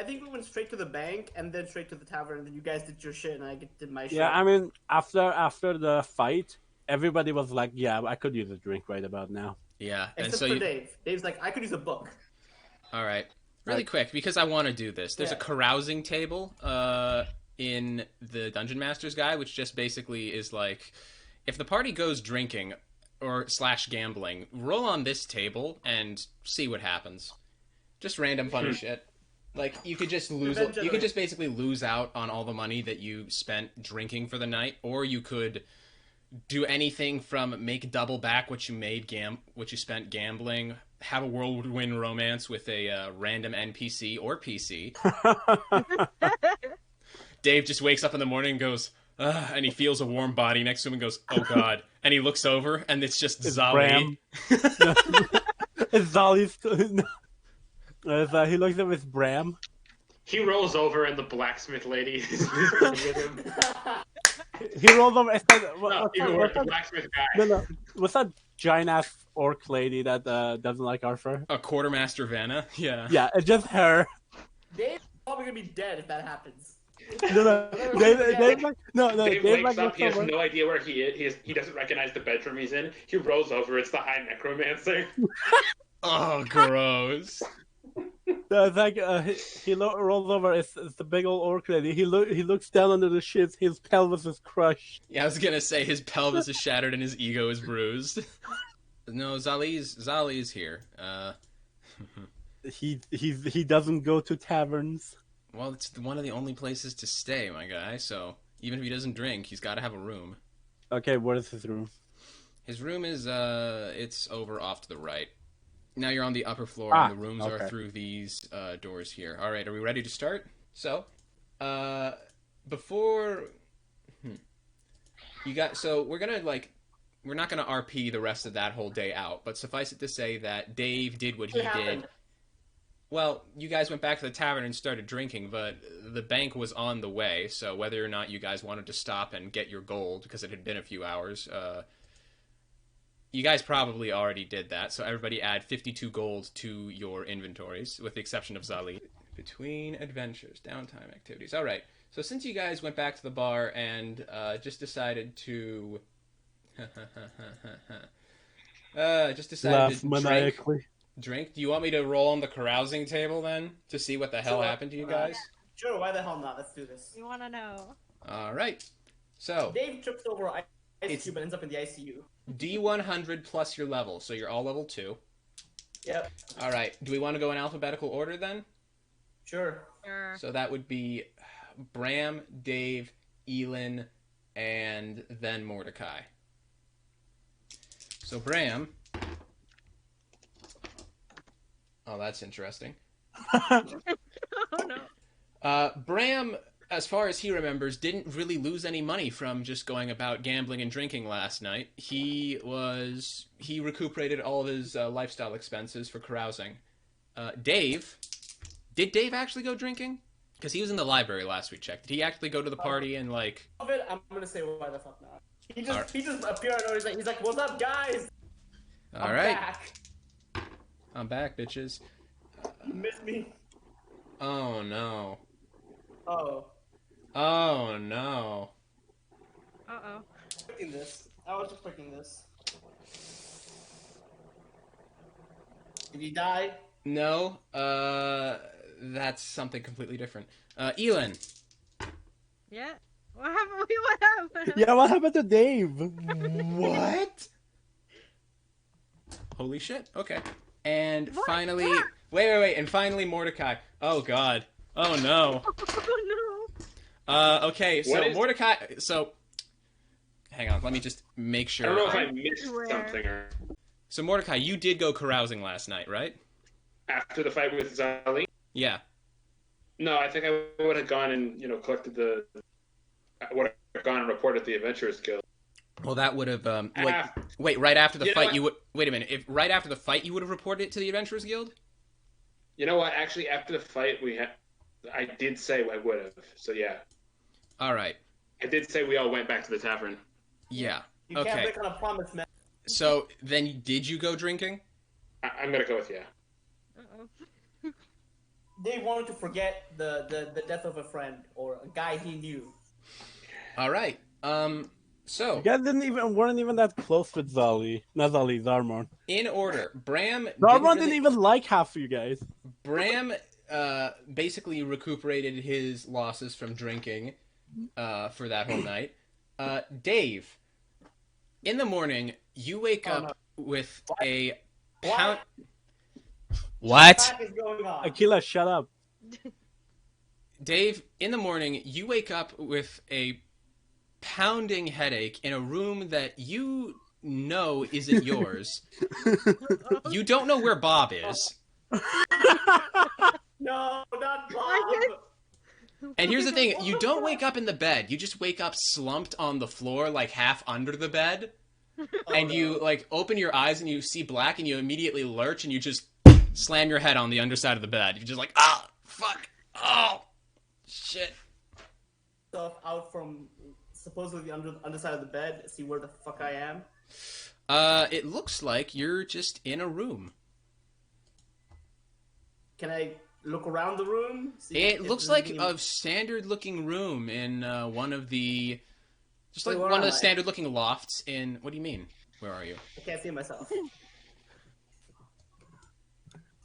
think we went straight to the bank and then straight to the tavern. And then you guys did your shit and I did my shit. Yeah, I mean, after the fight, everybody was like, "Yeah, I could use a drink right about now." Yeah, and Except so for you. Dave. Dave's like, I could use a book. All right, really quick because I want to do this. There's a Yeah. carousing table in the Dungeon Master's Guide, which just basically is like, if the party goes drinking or slash gambling, roll on this table and see what happens. Just random funny shit. Like you could just lose. You could just basically lose out on all the money that you spent drinking for the night, or you could do anything from make double back what you made what you spent gambling, have a whirlwind romance with a random NPC or PC. Dave just wakes up in the morning and goes, ugh, and he feels a warm body next to him and goes, oh god. And he looks over and it's just Zali. It's Zali's. He looks at with Bram. He rolls over and the blacksmith lady is with him. He rolls over. The blacksmith guy. No. What's that giant ass orc lady that doesn't like Arthur? A quartermaster Vanna. Yeah. Yeah, it's just her. Dave's probably gonna be dead if that happens. No. Dave wakes up. He has no idea where he is. He doesn't recognize the bedroom he's in. He rolls over. It's the High Necromancer. Oh, gross. It's like he rolls over. It's the big old orc lady. He looks down under the shits. His pelvis is crushed. Yeah, I was gonna say his pelvis is shattered and his ego is bruised. No, Zali's here. He doesn't go to taverns. Well, it's one of the only places to stay, my guy. So even if he doesn't drink, he's got to have a room. Okay, what is his room? His room is it's over off to the right. Now you're on the upper floor, and the rooms are through these doors here. All right, are we ready to start? So, before we're not gonna RP the rest of that whole day out, but suffice it to say that Dave did what he did. Well, you guys went back to the tavern and started drinking, but the bank was on the way, so whether or not you guys wanted to stop and get your gold, because it had been a few hours, you guys probably already did that, so everybody add 52 gold to your inventories, with the exception of Zali. Between adventures, downtime activities. Alright, so since you guys went back to the bar and just decided to... Drink? Do you want me to roll on the carousing table then to see what the hell happened to you guys? Sure, why the hell not? Let's do this. We want to know. All right. So Dave trips over ice cube and ends up in the ICU. D100 plus your level, so you're all level 2. Yep. All right. Do we want to go in alphabetical order then? Sure. So that would be Bram, Dave, Elin, and then Mordecai. So Bram. Oh, that's interesting. Oh, no. Bram, as far as he remembers, didn't really lose any money from just going about gambling and drinking last night. He recuperated all of his lifestyle expenses for carousing. Dave, did Dave actually go drinking? Because he was in the library last we checked. Did he actually go to the party and like... I'm gonna say why the fuck not. He just appeared out of nowhere. He's like, what's up, guys? All right. Back. I'm back, bitches. You missed me. Oh, no. Oh. Oh, no. Uh-oh. I was expecting this. Did he die? No. That's something completely different. Elin. Yeah? What happened? What happened? Yeah, what happened to Dave? What? Holy shit. Okay. And What? finally... Wait. And finally Mordecai. Oh, God. Oh, no. Oh, no. Okay, so Mordecai... So... Hang on, let me just make sure. I don't know if I missed something or... So Mordecai, you did go carousing last night, right? After the fight with Zali? Yeah. No, I think I would have gone and, collected the... I would have gone and reported the Adventurers Guild. Well, that would have... wait, right after the fight you would... Wait a minute. If right after the fight you would have reported it to the Adventurers Guild? You know what? Actually, after the fight, I did say I would have. So, yeah. All right. I did say we all went back to the tavern. Yeah. You can't break on a promise, man. So, then did you go drinking? I'm going to go with yeah. Uh-oh. Dave wanted to forget the death of a friend or a guy he knew. All right. So You guys weren't even that close with Zali. Not Zali, Zarmon. in order, Bram Zarmon didn't even like half of you guys. Bram basically recuperated his losses from drinking for that whole night. Dave, in the morning, you wake up with a pound. What? What is going on? Akila, shut up. Dave, in the morning, you wake up with a pounding headache in a room that you know isn't yours. You don't know where Bob is. No, not Bob. And here's the thing, you don't wake up in the bed. You just wake up slumped on the floor, like half under the bed. And you like open your eyes and you see black and you immediately lurch and you just slam your head on the underside of the bed. You're just like, ah, fuck, oh, shit. Stuff out from supposedly the underside of the bed. See where the fuck I am. It looks like you're just in a room. Can I look around the room? See It if looks there's like anything- a standard-looking room in one of the, just like Wait, where one of am the I? standard-looking lofts in. What do you mean? Where are you? I can't see myself.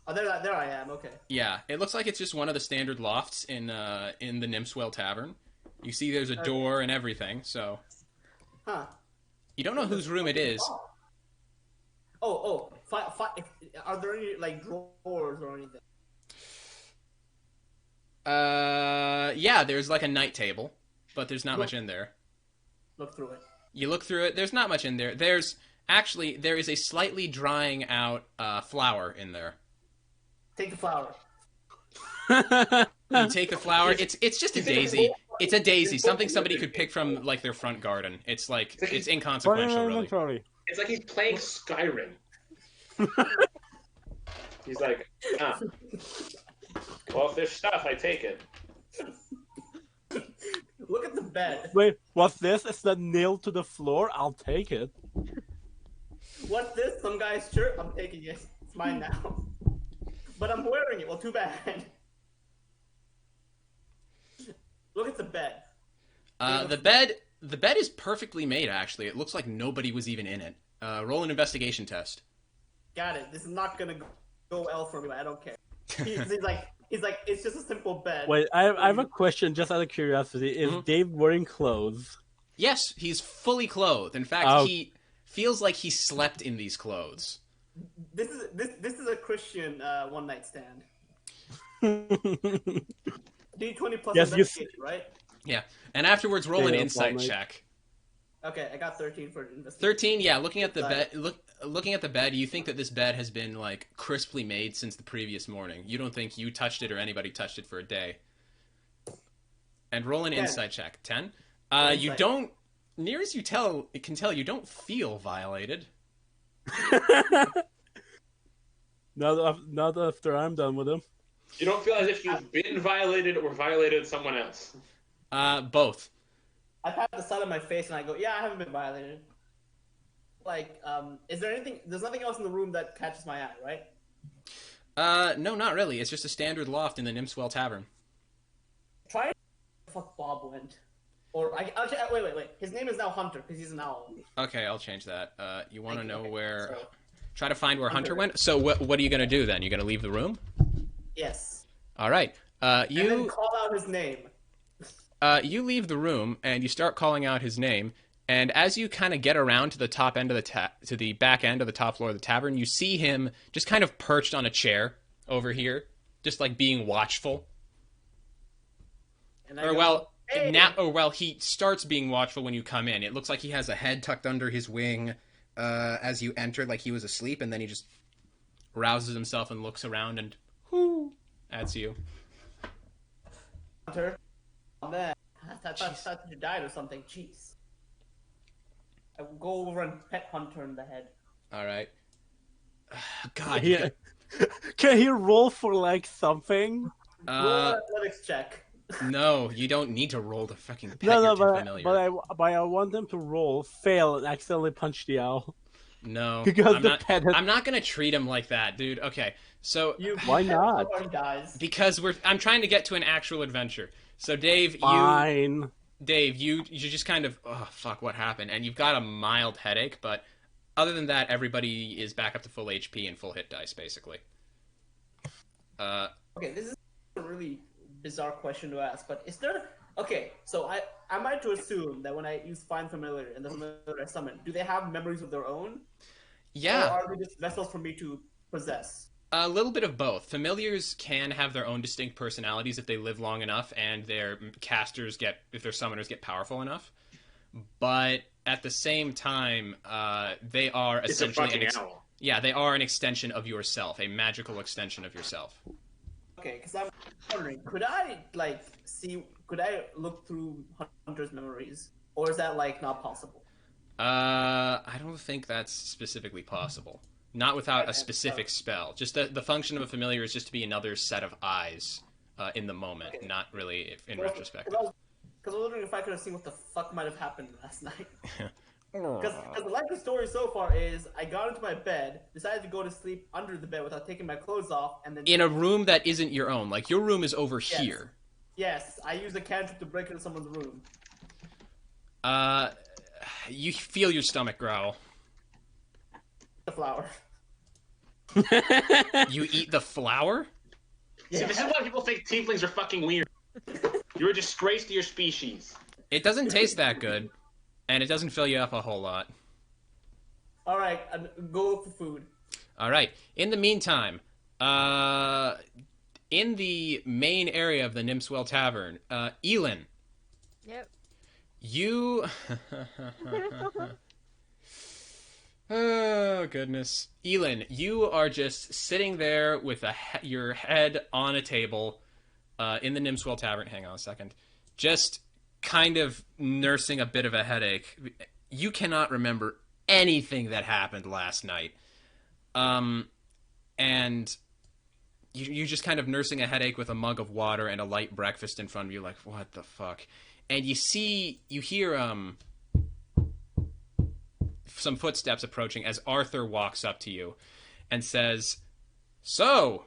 Oh, there I am. Okay. Yeah, it looks like it's just one of the standard lofts in the Nymphswell Tavern. You see, there's a door and everything. So Huh. you don't know whose room it is. Are there any like drawers or anything? Yeah, there's like a night table, but there's not much in there. Look through it. You look through it. There's not much in there. There is a slightly drying out flower in there. Take the flower. You take the flower. It's just a daisy. It's a daisy. Something somebody could pick from like their front garden. It's like it's inconsequential, really. Inventory. It's like he's playing Skyrim. He's like, well, if there's stuff, I take it. Look at the bed. Wait, what's this? It's not nailed to the floor? I'll take it. What's this? Some guy's shirt? I'm taking it. It's mine now. But I'm wearing it. Well, too bad. Look at the bed. The bed is perfectly made, actually. It looks like nobody was even in it. Roll an investigation test. Got it. This is not gonna go well for me, but I don't care. He's like, it's just a simple bed. Wait, I have a question just out of curiosity. Is Dave wearing clothes? Yes, he's fully clothed. In fact, Oh. he feels like he slept in these clothes. This is a Christian one night stand. D20 plus Yes, you investigation, right? Yeah, and afterwards roll an Yeah, insight well, check. Okay, I got 13 for investigation. 13, yeah. Looking at the bed, looking at the bed, you think that this bed has been like crisply made since the previous morning. You don't think you touched it or anybody touched it for a day. And roll an 10. insight check. 10. You Insight. don't. Near as you can tell, you don't feel violated. Not after I'm done with him. You don't feel as if you've been violated or violated someone else. Both. I pat the side of my face and I go, yeah, I haven't been violated. Like, is there anything? There's nothing else in the room that catches my eye, right? No, not really. It's just a standard loft in the Nymphswell Tavern. Try to fuck Bob went. Or actually, wait. His name is now Hunter because he's an owl. Okay, I'll change that. You want to know Okay, where? so- Try to find where Hunter Hunter. went. So what are you gonna do then? You gonna leave the room? Yes. All right. And then You call out his name. you leave the room and you start calling out his name. And as you kind of get around to the top end of to the back end of the top floor of the tavern, you see him just kind of perched on a chair over here, just like being watchful. And I Or go, hey! he starts being watchful when you come in. It looks like he has a head tucked under his wing as you enter, like he was asleep, and then he just rouses himself and looks around and whoo at you. Hunter. Oh man, I thought you died or something. Jeez. I will go over and pet Hunter in the head. All right. God. Yeah. Can he roll for like something? Roll an athletics check. No, you don't need to roll to fucking pet No, your but familiar. I want them to roll, fail, and accidentally punch the owl. No, Because I'm the not. pet has... I'm not gonna treat him like that, dude. Okay, so Why not? Guys. because I'm trying to get to an actual adventure. So Dave, Fine. you just kind of, oh fuck, what happened? And you've got a mild headache, but other than that, everybody is back up to full HP and full hit dice, basically. Okay, this is a really bizarre question to ask, but is there... Okay, so I'm right to assume that when I use Find Familiar and the Familiar I summon, do they have memories of their own? Yeah. Or are they just vessels for me to possess? A little bit of both. Familiars can have their own distinct personalities if they live long enough and their casters if their summoners get powerful enough. But at the same time, they are essentially they are an extension of yourself, a magical extension of yourself. Okay, because I'm wondering, could I look through Hunter's memories, or is that not possible? I don't think that's specifically possible. Not without a specific spell. Just the function of a familiar is just to be another set of eyes in the moment, not really in retrospect. Because I was wondering if I could have seen what the fuck might have happened last night. Because the likely story so far is I got into my bed, decided to go to sleep under the bed without taking my clothes off, and then... In a room that isn't your own. Like, your room is over here. Yes, I used a cantrip to break into someone's room. You feel your stomach growl. The flower. You eat the flower? Yeah. See, this is why people think tieflings are fucking weird. You're a disgrace to your species. It doesn't taste that good, and it doesn't fill you up a whole lot. Alright, go look for food. Alright, in the meantime, in the main area of the Nymphswell Tavern, Elin. Yep. You... Oh, goodness. Elin, you are just sitting there with your head on a table in the Nymphswell Tavern. Hang on a second. Just kind of nursing a bit of a headache. You cannot remember anything that happened last night. And you're just kind of nursing a headache with a mug of water and a light breakfast in front of you, like, what the fuck? And you hear, some footsteps approaching as Arthur walks up to you and says, "So,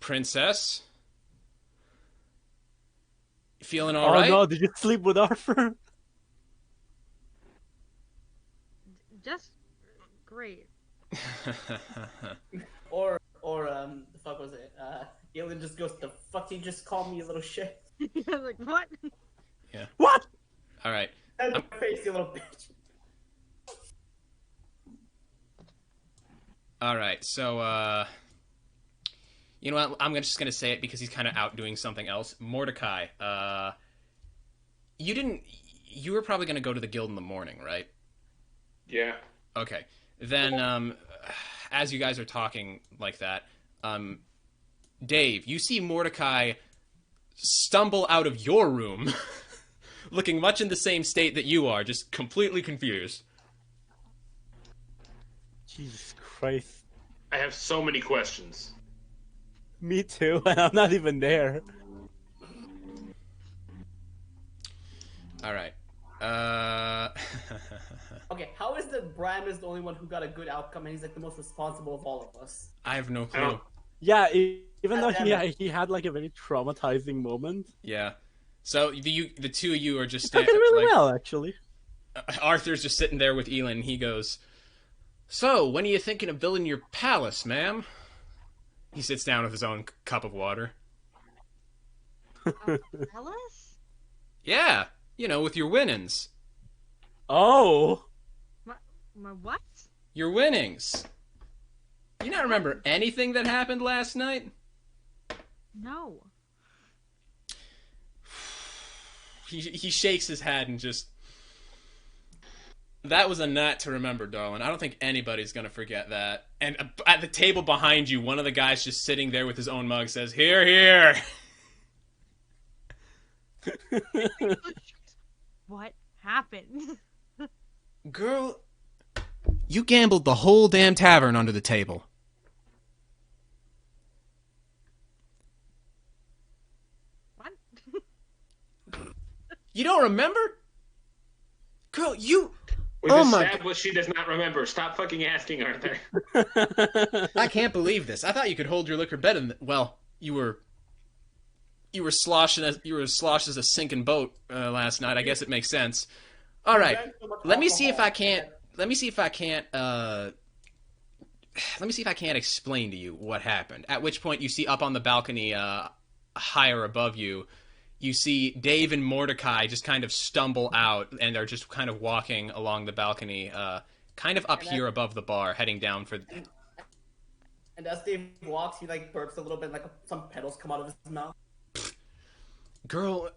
princess, feeling all right?" Oh no, did you sleep with Arthur? Just great. Or the fuck was it? Elin just goes, "The fuck you just called me, you little shit." I was like, what? Yeah. What? All right. That's my face, you little bitch. All right. So, you know what? I'm just gonna say it because he's kind of out doing something else. Mordecai, you were probably gonna go to the guild in the morning, right? Yeah. Okay. Then, as you guys are talking like that, Dave, you see Mordecai stumble out of your room, looking much in the same state that you are, just completely confused. Jesus Christ. I have so many questions. Me too, and I'm not even there. All right. Okay, how is that Bram is the only one who got a good outcome and he's like the most responsible of all of us? I have no clue. Yeah, even though he had like a very traumatizing moment. Yeah. So the two of you are just Took it really well, actually. Arthur's just sitting there with Elin, and he goes, "So, when are you thinking of building your palace, ma'am?" He sits down with his own cup of water. Alice? Yeah, with your winnings. Oh. My what? Your winnings. You not remember anything that happened last night? No. He shakes his head and just... That was a night to remember, darling. I don't think anybody's gonna forget that. And at the table behind you, one of the guys just sitting there with his own mug says, "Here, here." What happened? Girl, you gambled the whole damn tavern under the table. What? You don't remember? Girl, you We've Oh my established she does not remember. Stop fucking asking, Arthur. I can't believe this. I thought you could hold your liquor better than... Well, you were sloshed as a sinking boat last night. I guess it makes sense. All right. Let me see if I can't explain to you what happened. At which point you see up on the balcony higher above you, you see Dave and Mordecai just kind of stumble out and are just kind of walking along the balcony, kind of up here above the bar, heading down for... And as Dave walks, he like burps a little bit, like some petals come out of his mouth. Girl,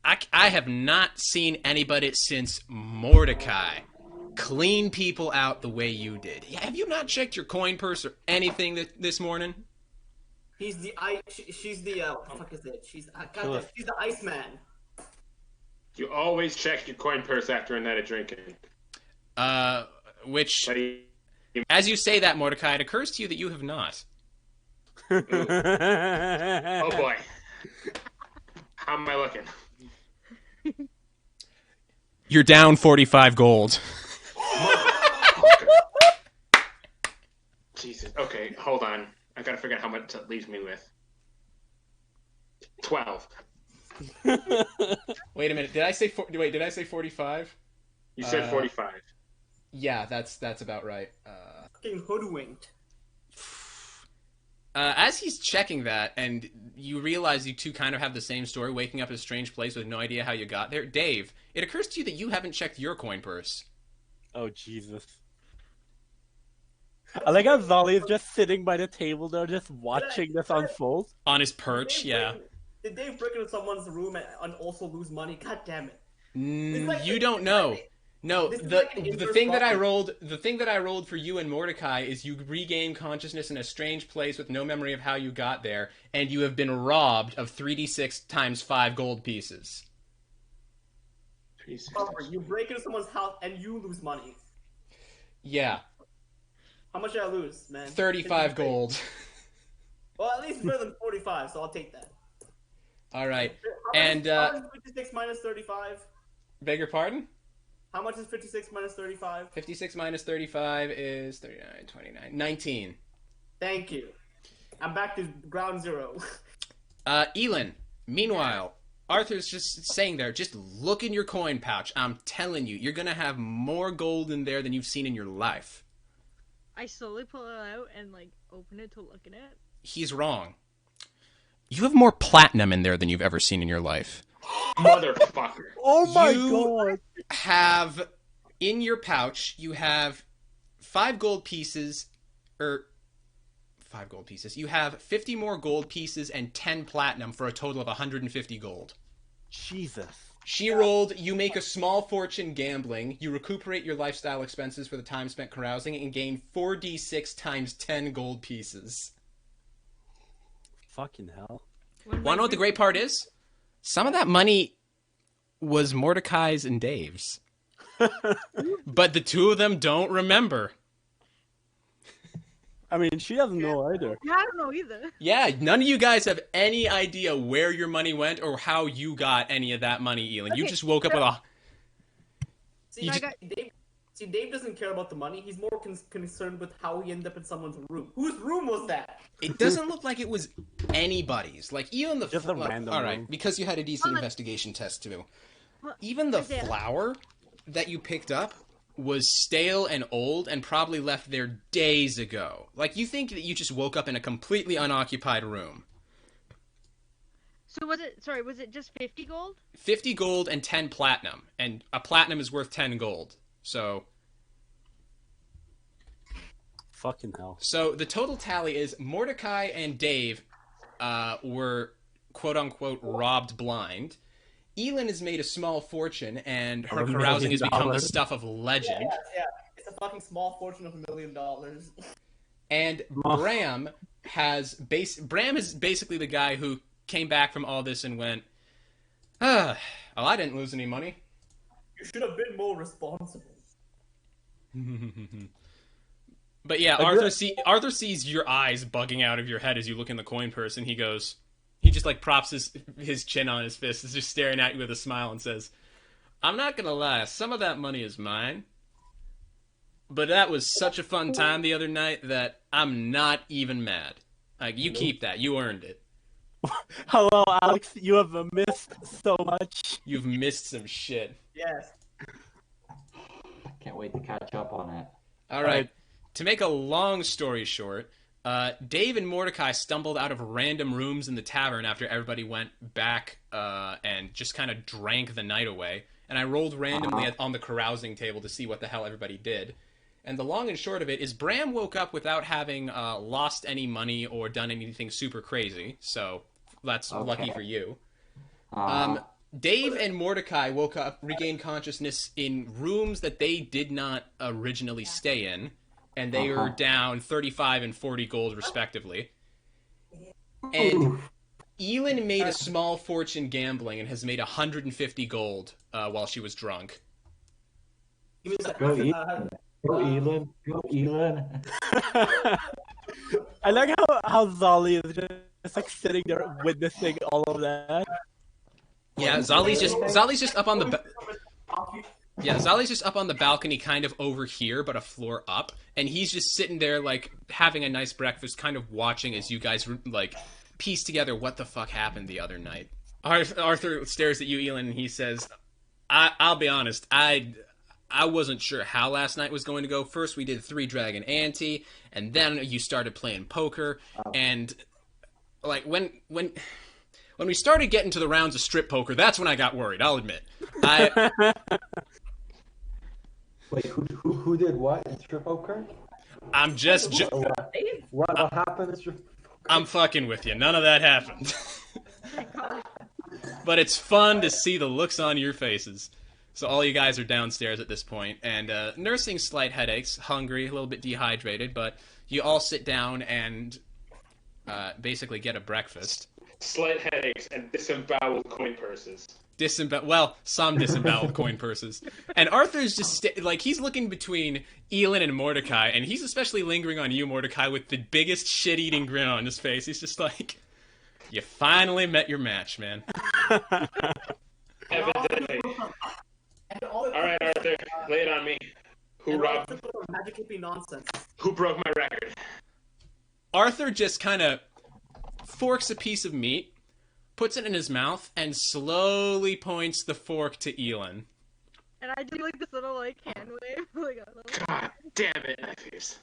I have not seen anybody since Mordecai clean people out the way you did. Have you not checked your coin purse or anything this morning? She's the what the fuck is it? She's the Iceman. You always check your coin purse after a night of drinking. Which, as you say that, Mordecai, it occurs to you that you have not. Oh boy. How am I looking? You're down 45 gold. Jesus. Okay, hold on. I gotta figure out how much that leaves me with. 12. Wait a minute. Did I say 45? You said 45. Yeah, that's about right. Fucking hoodwinked. As he's checking that, and you realize you two kind of have the same story, waking up in a strange place with no idea how you got there. Dave, it occurs to you that you haven't checked your coin purse. Oh, Jesus. I like how Zolly is just sitting by the table there, just watching this unfold. On his perch, yeah. Did Dave break into someone's room and also lose money? God damn it. You don't know. No, the thing that I rolled for you and Mordecai is you regain consciousness in a strange place with no memory of how you got there, and you have been robbed of 3d6 times 5 gold pieces. You break into someone's house and you lose money. Yeah. How much did I lose, man? 35 gold. Well, at least better than 45, so I'll take that. All right. How much is 56 minus 35? Beg your pardon? How much is 56 minus 35? 56 minus 35 is 39, 29, 19. Thank you. I'm back to ground zero. Elin, meanwhile, Arthur's just saying there, just look in your coin pouch. I'm telling you, you're going to have more gold in there than you've seen in your life. I slowly pull it out and, like, open it to look at it. He's wrong. You have more platinum in there than you've ever seen in your life. Motherfucker. Oh my God. Have, in your pouch, you have 5 gold pieces, You have 50 more gold pieces and 10 platinum for a total of 150 gold. Jesus. She rolled, you make a small fortune gambling, you recuperate your lifestyle expenses for the time spent carousing, and gain 4d6 times 10 gold pieces. Fucking hell. Want to know what the great part is? Some of that money was Mordecai's and Dave's. But the two of them don't remember. I mean, she doesn't know either. Yeah, I don't know either. Yeah, none of you guys have any idea where your money went or how you got any of that money, Elin. You just woke up with a... Dave doesn't care about the money. He's more concerned with how he ended up in someone's room. Whose room was that? It doesn't look like it was anybody's. Like, even the... Just a random all right, room. because you had a decent investigation test, too. Even the flour that you picked up was stale and old and probably left there days ago. Like, you think that you just woke up in a completely unoccupied room. So was it just 50 gold? 50 gold and 10 platinum. And a platinum is worth 10 gold. So... Fucking hell. So the total tally is Mordecai and Dave were quote-unquote robbed blind. Elin has made a small fortune, and her carousing has become the stuff of legend. Yeah. It's a fucking small fortune of $1 million. And Bram is basically the guy who came back from all this and went, well, I didn't lose any money. You should have been more responsible. But yeah, Arthur sees your eyes bugging out of your head as you look in the coin purse, and he just like props his chin on his fist, is just staring at you with a smile and says, I'm not gonna lie, some of that money is mine, But that was such a fun time the other night that I'm not even mad. Like, you keep that. You earned it. Hello, Alex. You have missed so much. You've missed some shit. Yes. Can't wait to catch up on it. All right. To make a long story short, Dave and Mordecai stumbled out of random rooms in the tavern after everybody went back and just kind of drank the night away. And I rolled randomly on the carousing table to see what the hell everybody did. And the long and short of it is Bram woke up without having lost any money or done anything super crazy. So that's lucky for you. Dave and Mordecai woke up, regained consciousness in rooms that they did not originally stay in. And they are down 35 and 40 gold, respectively. And Elin made a small fortune gambling and has made 150 gold while she was drunk. Go, Elin. Go, Elin. Go, Elin. I like how Zolly is just like sitting there witnessing all of that. Yeah, Zolly's just up on the... Yeah, Zolly's just up on the balcony kind of over here, but a floor up. And he's just sitting there, like, having a nice breakfast, kind of watching as you guys, like, piece together what the fuck happened the other night. Arthur stares at you, Elin, and he says, I'll be honest, I wasn't sure how last night was going to go. First we did 3 Dragon Ante, and then you started playing poker, and, like, when we started getting to the rounds of strip poker, that's when I got worried, I'll admit. Wait, who did what in strip poker? I'm just... What happened in strip poker? I'm fucking with you. None of that happened. But it's fun to see the looks on your faces. So all you guys are downstairs at this point, and nursing slight headaches, hungry, a little bit dehydrated, but you all sit down and basically get a breakfast. Slight headaches and disemboweled coin purses. Some disemboweled coin purses. And Arthur's just, he's looking between Elin and Mordecai, and he's especially lingering on you, Mordecai, with the biggest shit-eating grin on his face. He's just like, you finally met your match, man. Evidently. Alright, Arthur, lay it on me. Who robbed... Magic hippie nonsense. Who broke my record? Arthur just kind of forks a piece of meat, puts it in his mouth, and slowly points the fork to Elin. And I do like this little like hand wave. Like a little... God damn it, my face.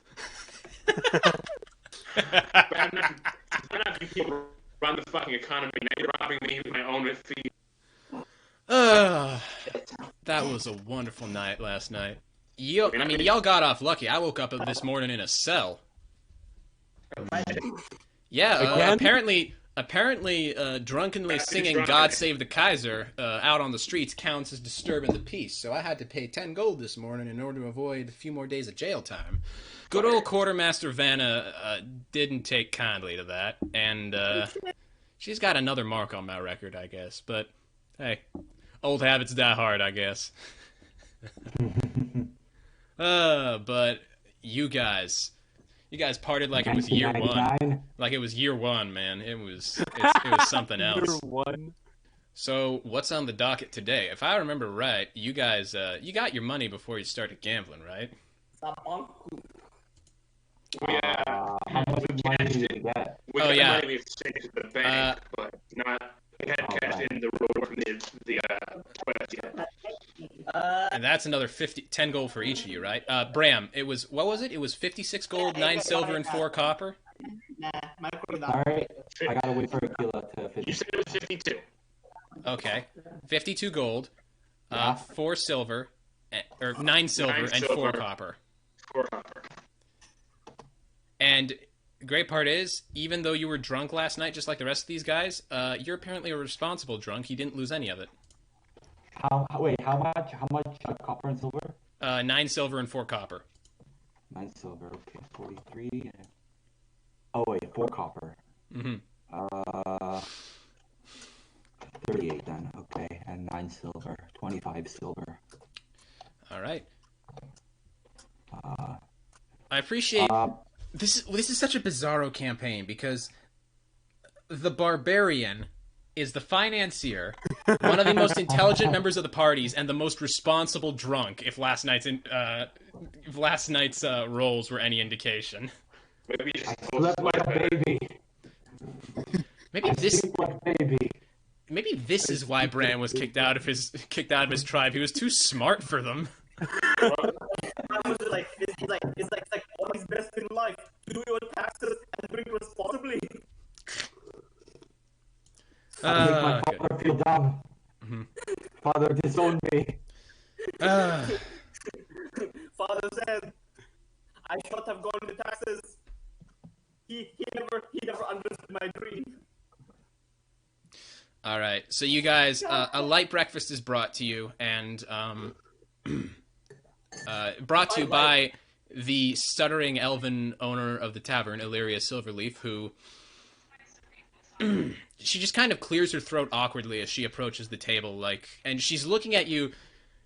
I'm not gonna keep run the fucking economy. Now you're robbing me with my own feet. That was a wonderful night last night. Y'all got off lucky. I woke up this morning in a cell. Yeah, apparently, drunkenly singing "God Save the Kaiser" out on the streets counts as disturbing the peace. So I had to pay 10 gold this morning in order to avoid a few more days of jail time. Good old Quartermaster Vanna didn't take kindly to that, and she's got another mark on my record, I guess. But hey, old habits die hard, I guess. But you guys partied like it was year one. Like it was year one, man. It was something else. Year one. So what's on the docket today? If I remember right, you guys you got your money before you started gambling, right? Yeah. How much money did you get? We got the money we exchanged at the bank, but not. We hadn't cashed in the reward from the quest yet. And that's another 10 gold for each of you, right? Bram, it was, what was it? It was 56 gold, 9 silver, and 4 copper? Nah, Alright, I gotta wait for Aquila to finish. You said it was 52. Okay. 52 gold, 4 silver, or 9 silver, and 4 copper. 4 copper. And the great part is, even though you were drunk last night, just like the rest of these guys, you're apparently a responsible drunk. You didn't lose any of it. How much copper and silver? 9 silver and 4 copper. 9 silver, okay. 43 and... Oh wait, 4 copper. 38 then, okay. And 9 silver. 25 silver. Alright. I appreciate... This is such a bizarro campaign because the barbarian is the financier, one of the most intelligent members of the parties, and the most responsible drunk. If last night's roles were any indication. Maybe you just I slept like a baby. Maybe I this. sleep like a baby. Maybe this is why Bran was kicked out of his tribe. He was too smart for them. It's like what is best in life: do your taxes and drink responsibly. I make my Okay. father feel dumb. Mhm. Father disowned me. Father said, "I should have gone to taxes." He never understood my dream. All right, so you guys, a light breakfast is brought to you, and brought to you by the stuttering elven owner of the tavern, Illyria Silverleaf, who she just kind of clears her throat awkwardly as she approaches the table, and she's looking at you.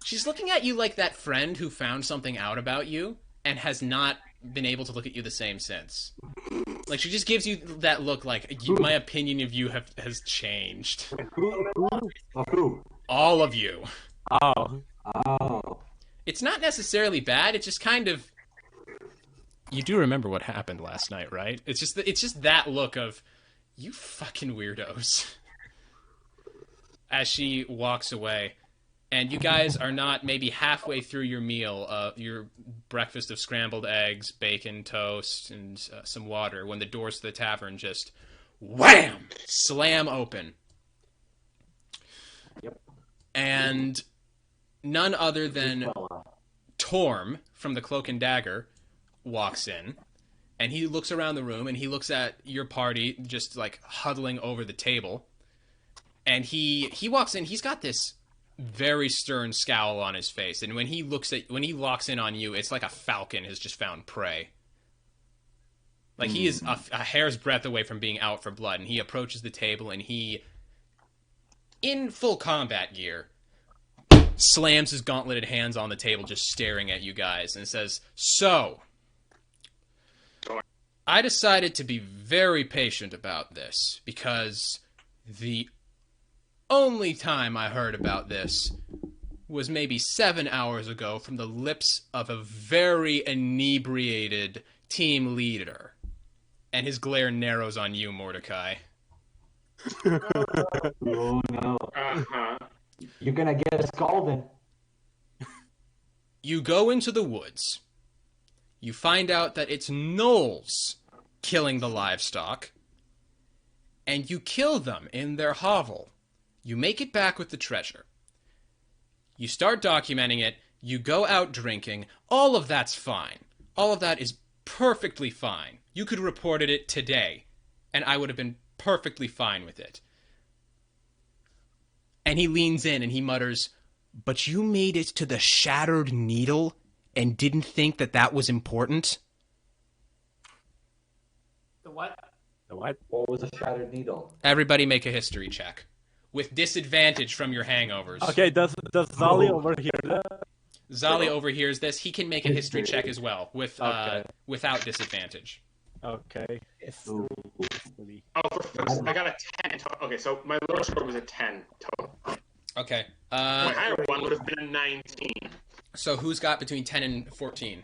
She's looking at you like that friend who found something out about you and has not been able to look at you the same since. Like, she just gives you that look like, my opinion of you has changed. Who? All of you. Oh. Oh. It's not necessarily bad, it's just kind of... You do remember what happened last night, right? It's just that look of, you fucking weirdos. As she walks away. And you guys are not maybe halfway through your meal, your breakfast of scrambled eggs, bacon, toast, and some water, when the doors to the tavern just wham! Slam open. Yep. And none other than Torm from the Cloak and Dagger walks in. And he looks around the room, and he looks at your party just, like, huddling over the table. And he walks in, he's got this very stern scowl on his face, and when he locks in on you, it's like a falcon has just found prey. Like, he is a hair's breadth away from being out for blood, and he approaches the table, and he, in full combat gear, slams his gauntleted hands on the table, just staring at you guys, and says, "So, I decided to be very patient about this, because the only time I heard about this was maybe 7 hours ago from the lips of a very inebriated team leader." And his glare narrows on you, Mordecai. Oh no. Uh-huh. You're gonna get a scalding. You go into the woods. You find out that it's gnolls killing the livestock. And you kill them in their hovel. You make it back with the treasure. You start documenting it. You go out drinking. All of that's fine. All of that is perfectly fine. You could have reported it today, and I would have been perfectly fine with it. And he leans in and he mutters, "But you made it to the Shattered Needle and didn't think that that was important?" The what? The what? What was a shattered needle? Everybody make a history check. With disadvantage from your hangovers. Okay, does Zali overhear that? Zali overhears this. He can make a history check as well, with without disadvantage. Okay. Ooh. I got a 10 total. Okay, so my lower score was a 10 total. Okay. My higher one would have been a 19. So who's got between 10 and 14?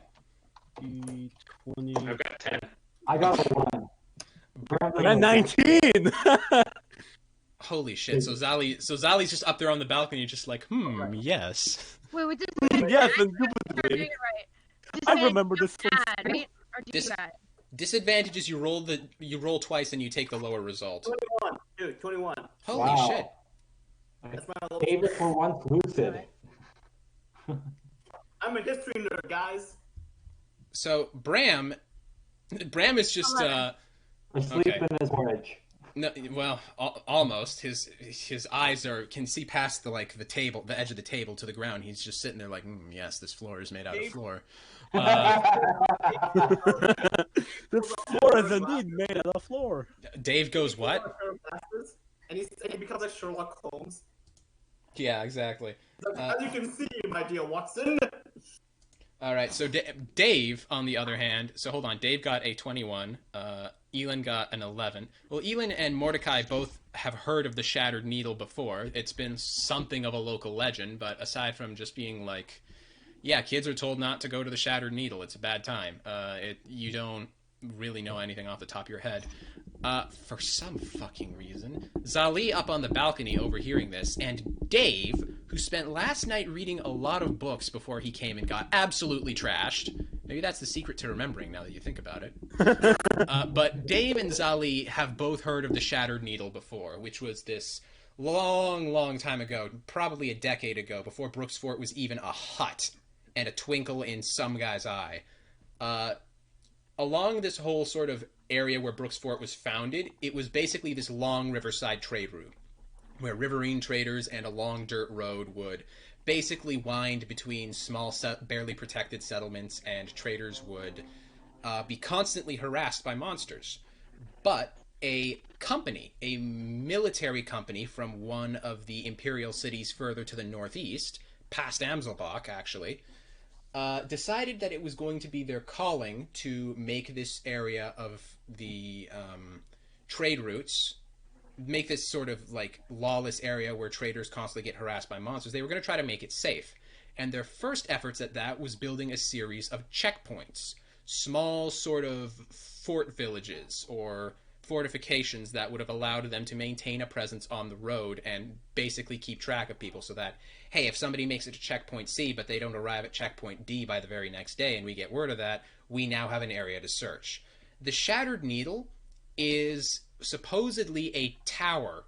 20. I've got 10. I got a 1. I got 19! Holy shit. So Zali's just up there on the balcony, just like, yes. Wait, this Yes, I'm indubitably. doing it right. I remember this from Bad, right? Or do you bad? Disadvantage is you roll twice and you take the lower result. 21. Dude, 21. Holy Wow. shit. That's my level. Favorite for once lucid. I'm a history nerd, guys. So Bram is just Asleep Okay. in his porridge. no, well, almost. His eyes can see past the table, the edge of the table to the ground. He's just sitting there like, yes, this floor is made out of floor. This floor is indeed made out of floor. Dave goes, what? And he becomes like Sherlock Holmes. Yeah, exactly. As you can see, my dear Watson. All right, so Dave, on the other hand, so hold on, Dave got a 21. Elin got an 11. Well, Elin and Mordecai both have heard of the Shattered Needle before. It's been something of a local legend, but aside from just being like, yeah, kids are told not to go to the Shattered Needle. It's a bad time. You don't really know anything off the top of your head. For some fucking reason, Zali up on the balcony overhearing this, and Dave, who spent last night reading a lot of books before he came and got absolutely trashed. Maybe that's the secret to remembering now that you think about it. But Dave and Zali have both heard of the Shattered Needle before, which was this long time ago, probably a decade ago, before Brooks Fort was even a hut and a twinkle in some guy's eye. Along this whole sort of area where Brooks Fort was founded, it was basically this long riverside trade route where riverine traders and a long dirt road would basically wind between small, barely protected settlements, and traders would be constantly harassed by monsters. But a company, a military company from one of the imperial cities further to the northeast, past Amselbach actually, decided that it was going to be their calling to make this area of the trade routes, make this sort of like lawless area where traders constantly get harassed by monsters. They were going to try to make it safe. And their first efforts at that was building a series of checkpoints, small sort of fort villages or fortifications that would have allowed them to maintain a presence on the road and basically keep track of people so that, hey, if somebody makes it to checkpoint C but they don't arrive at checkpoint D by the very next day and we get word of that, we now have an area to search. The Shattered Needle is supposedly a tower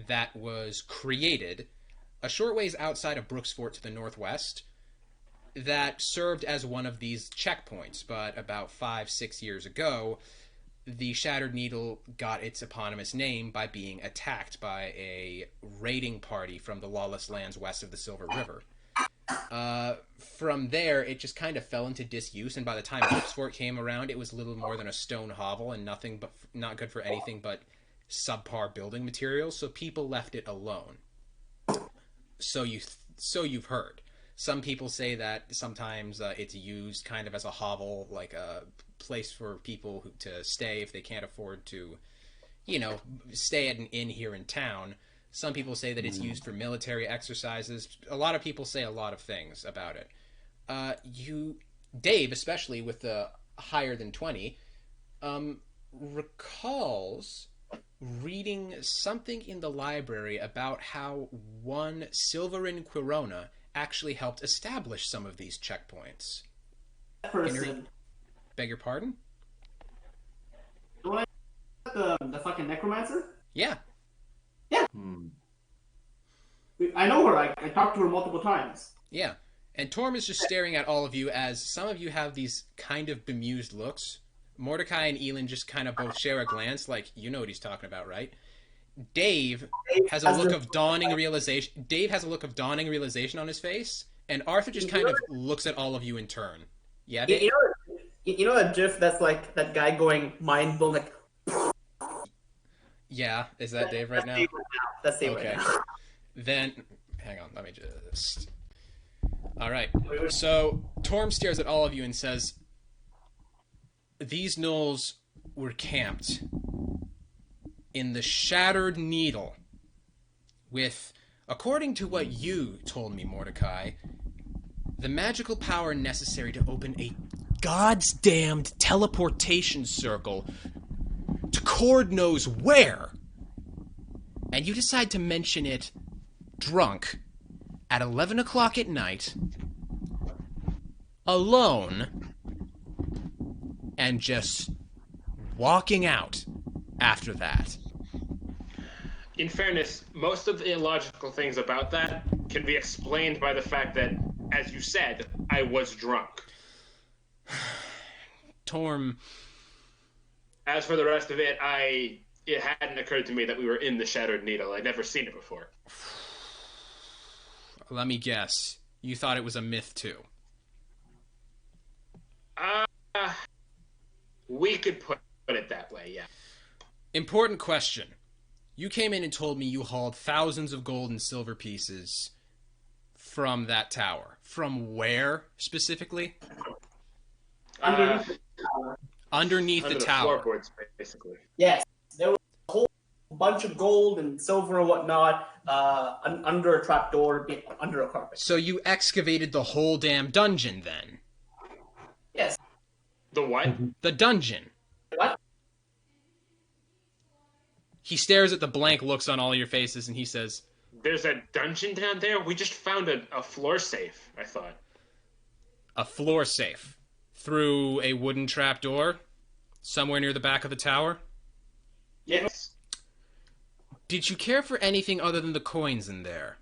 that was created a short ways outside of Brooks Fort to the northwest that served as one of these checkpoints, but about 5-6 years ago, the Shattered Needle got its eponymous name by being attacked by a raiding party from the lawless lands west of the Silver River. From there, it just kind of fell into disuse, and by the time Brooks Fort came around, it was little more than a stone hovel and not good for anything but subpar building materials, so people left it alone. So you've heard. Some people say that sometimes it's used kind of as a hovel, like a place for people to stay if they can't afford to, stay at an inn here in town. Some people say that it's used for military exercises. A lot of people say a lot of things about it. Dave, especially with the higher than 20, recalls reading something in the library about how one Silverin Quirona actually helped establish some of these checkpoints. Person. Beg your pardon? The fucking necromancer? Yeah. Yeah. I know her. I talked to her multiple times. Yeah. And Torm is just staring at all of you as some of you have these kind of bemused looks. Mordecai and Elin just kind of both share a glance like, you know what he's talking about, right? Dave has a look of dawning realization. Dave has a look of dawning realization on his face, and Arthur just kind of looks at all of you in turn. Yeah, Dave? You know that GIF that's like that guy going mind blown, like. Yeah, is that Dave right now? That's Dave right now. Then, hang on, let me just. All right. So Torm stares at all of you and says, "These gnolls were camped in the Shattered Needle with, according to what you told me, Mordecai, the magical power necessary to open a God's damned teleportation circle to Cord knows where. And you decide to mention it drunk at 11 o'clock at night, alone, and just walking out after that." In fairness, most of the illogical things about that can be explained by the fact that, as you said, I was drunk. Torm. As for the rest of it, it hadn't occurred to me that we were in the Shattered Needle. I'd never seen it before. Let me guess. You thought it was a myth, too. We could put it that way, yeah. Important question. You came in and told me you hauled thousands of gold and silver pieces from that tower. From where, specifically? Underneath Under the the tower. floorboards, basically. Yes, there was a whole bunch of gold and silver and whatnot under a trapdoor, under a carpet. So you excavated the whole damn dungeon then? Yes. The what? The dungeon. What? He stares at the blank looks on all your faces and he says, There's a dungeon down there? We just found a floor safe, I thought. a floor safe. Through a wooden trapdoor? Somewhere near the back of the tower? Yes. Did you care for anything other than the coins in there?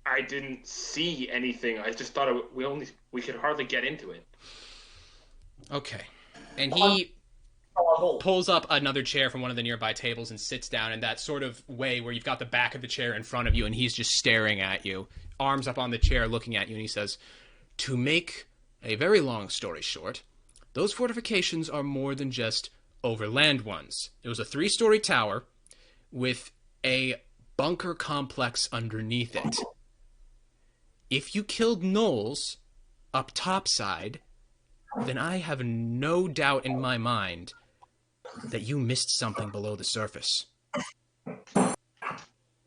I didn't see anything. I just thought we could hardly get into it. Okay. And he pulls up another chair from one of the nearby tables and sits down in that sort of way where you've got the back of the chair in front of you and he's just staring at you, arms up on the chair looking at you, and he says, to make a very long story short, those fortifications are more than just overland ones. It was a 3-story tower with a bunker complex underneath it. If you killed Knowles up topside, then I have no doubt in my mind that you missed something below the surface.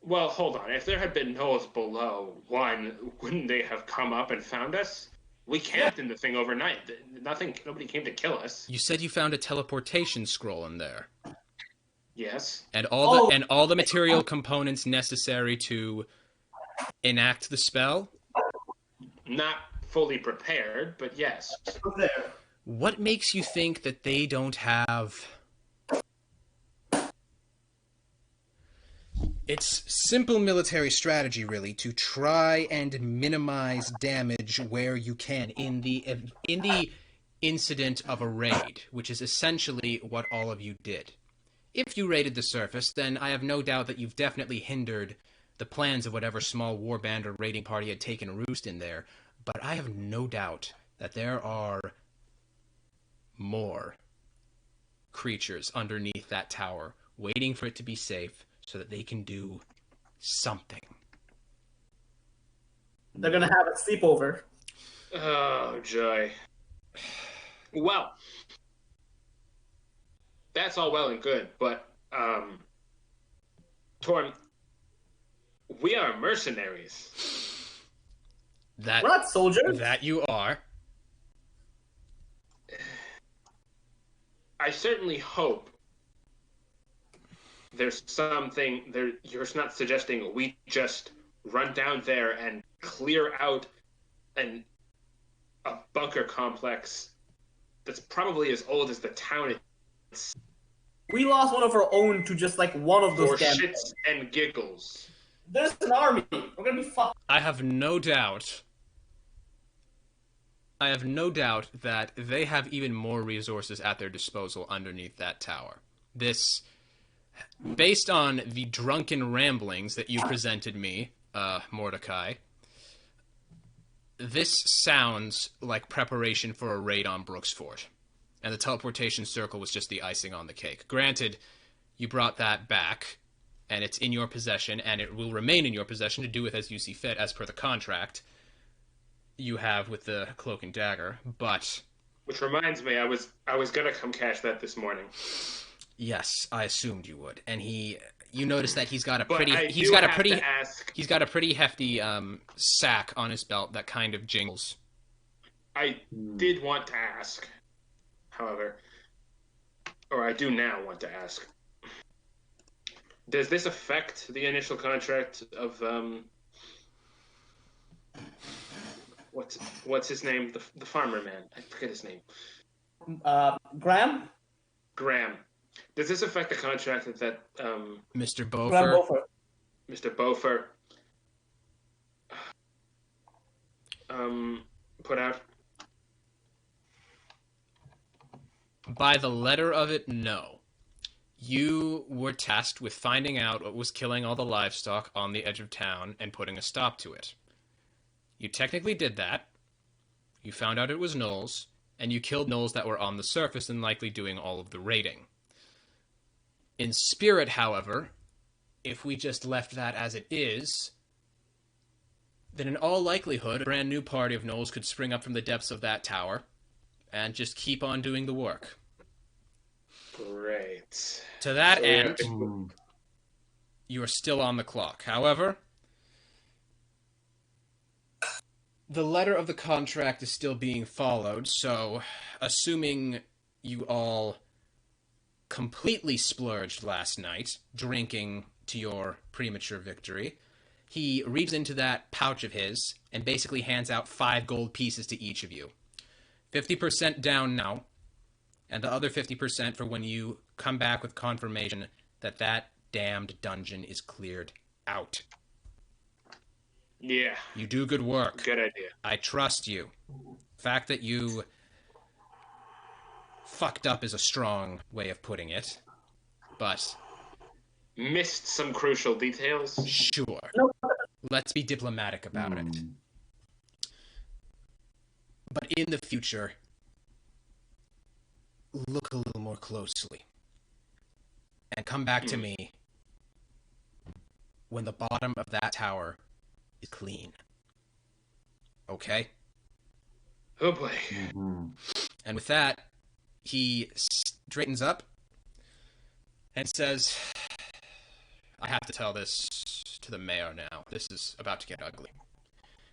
Well, hold on. If there had been Knowles below, wouldn't they have come up and found us? We camped in the thing overnight. Nobody came to kill us. You said you found a teleportation scroll in there. Yes. And all the material components necessary to enact the spell? Not fully prepared, but yes. There. What makes you think that they don't have... It's simple military strategy, really, to try and minimize damage where you can in the incident of a raid, which is essentially what all of you did. If you raided the surface, then I have no doubt that you've definitely hindered the plans of whatever small warband or raiding party had taken roost in there, but I have no doubt that there are more creatures underneath that tower waiting for it to be safe so that they can do something. They're gonna have a sleepover. Oh, joy. Well, that's all well and good, but, Torm, we are mercenaries. We're not soldiers. That you are. I certainly hope there's something there. You're not suggesting we just run down there and clear out a bunker complex that's probably as old as the town. We lost one of our own to just like one of those For damn shits and giggles. There's an army. We're gonna be fucked. I have no doubt that they have even more resources at their disposal underneath that tower. This, based on the drunken ramblings that you presented me, Mordecai, this sounds like preparation for a raid on Brooks Fort. And the teleportation circle was just the icing on the cake. Granted, you brought that back, and it's in your possession, and it will remain in your possession to do with as you see fit, as per the contract you have with the Cloak and Dagger, but... Which reminds me, I was gonna come cash that this morning. Yes, I assumed you would. And you notice that he's got a But pretty... I He's do got a have pretty... to ask, He's got a pretty hefty sack on his belt that kind of jingles. I did want to ask, however, or I do now want to ask, does this affect the initial contract of, what's his name? The farmer man. I forget his name. Graham? Graham. Does this affect the contract that Mr. Graham Beaufort, Beaufort. Mr. Beaufort put out? by the letter of it, no. You were tasked with finding out what was killing all the livestock on the edge of town and putting a stop to it. You technically did that. You found out it was gnolls, and you killed gnolls that were on the surface and likely doing all of the raiding. In spirit, however, if we just left that as it is, then in all likelihood, a brand new party of gnolls could spring up from the depths of that tower, and just keep on doing the work. Great. To that So, end, Hmm. you are still on the clock. However, the letter of the contract is still being followed, so assuming you all completely splurged last night, drinking to your premature victory, he reaches into that pouch of his and basically hands out 5 gold pieces to each of you. 50% down now, and the other 50% for when you come back with confirmation that that damned dungeon is cleared out. Yeah, You do good work. good idea. I trust you. The fact that you fucked up is a strong way of putting it, but Missed some crucial details. sure. No. Let's be diplomatic about it. But in the future, look a little more closely. And come back to me when the bottom of that tower is clean. Okay? Oh boy. Mhm. And with that, he straightens up and says, I have to tell this to the mayor now. This is about to get ugly.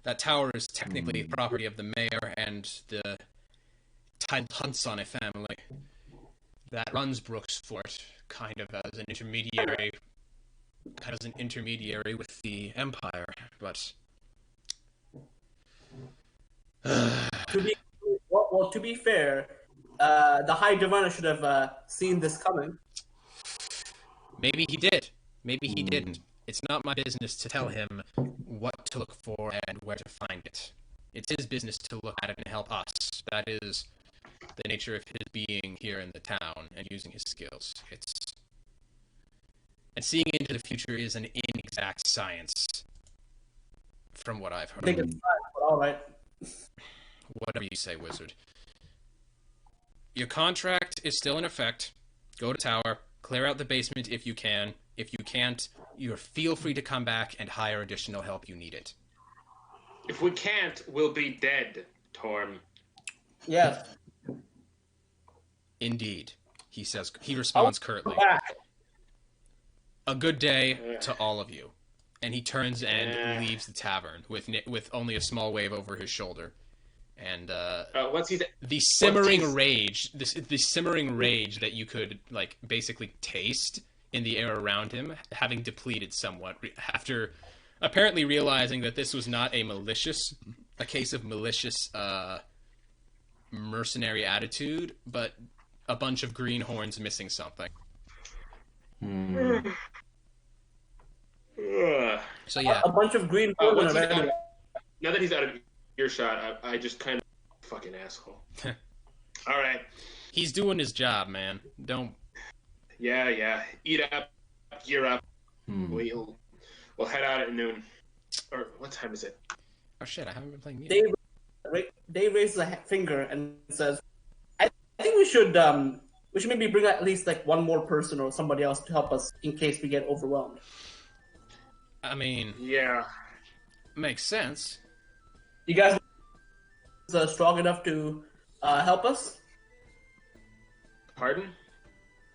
That tower is technically the property of the mayor and the titled Hunsone family that runs Brooks Fort, kind of as an intermediary with the Empire, but To be fair, the High Diviner should have seen this coming. maybe he did. Maybe he didn't. It's not my business to tell him what to look for and where to find it. It's his business to look at it and help us. That is the nature of his being here in the town and using his skills. And seeing into the future is an inexact science, from what I've I think heard. it's fine, but all right. Whatever you say, wizard. Your contract is still in effect. Go to tower, clear out the basement if you can. If you can't, you feel free to come back and hire additional help you need it. If we can't, we'll be dead, Torm. Yes. Indeed, he says. He responds curtly. Back. A good day to all of you. And he turns and leaves the tavern with only a small wave over his shoulder. And Once he's the simmering rage, the simmering rage that you could like basically taste in the air around him, having depleted somewhat after apparently realizing that this was not a case of malicious mercenary attitude, but a bunch of greenhorns missing something. So yeah, A bunch of green once horns. now that he's out of earshot, I just kind of fucking asshole. All right. he's doing his job, man. Don't. Yeah. Eat up, gear up. We'll head out at noon. Or what time is it? Oh shit! I haven't been playing music. Dave raises a finger and says, "I think we should maybe bring at least like one more person or somebody else to help us in case we get overwhelmed." I mean, Yeah. makes sense. You guys strong enough to help us? Pardon?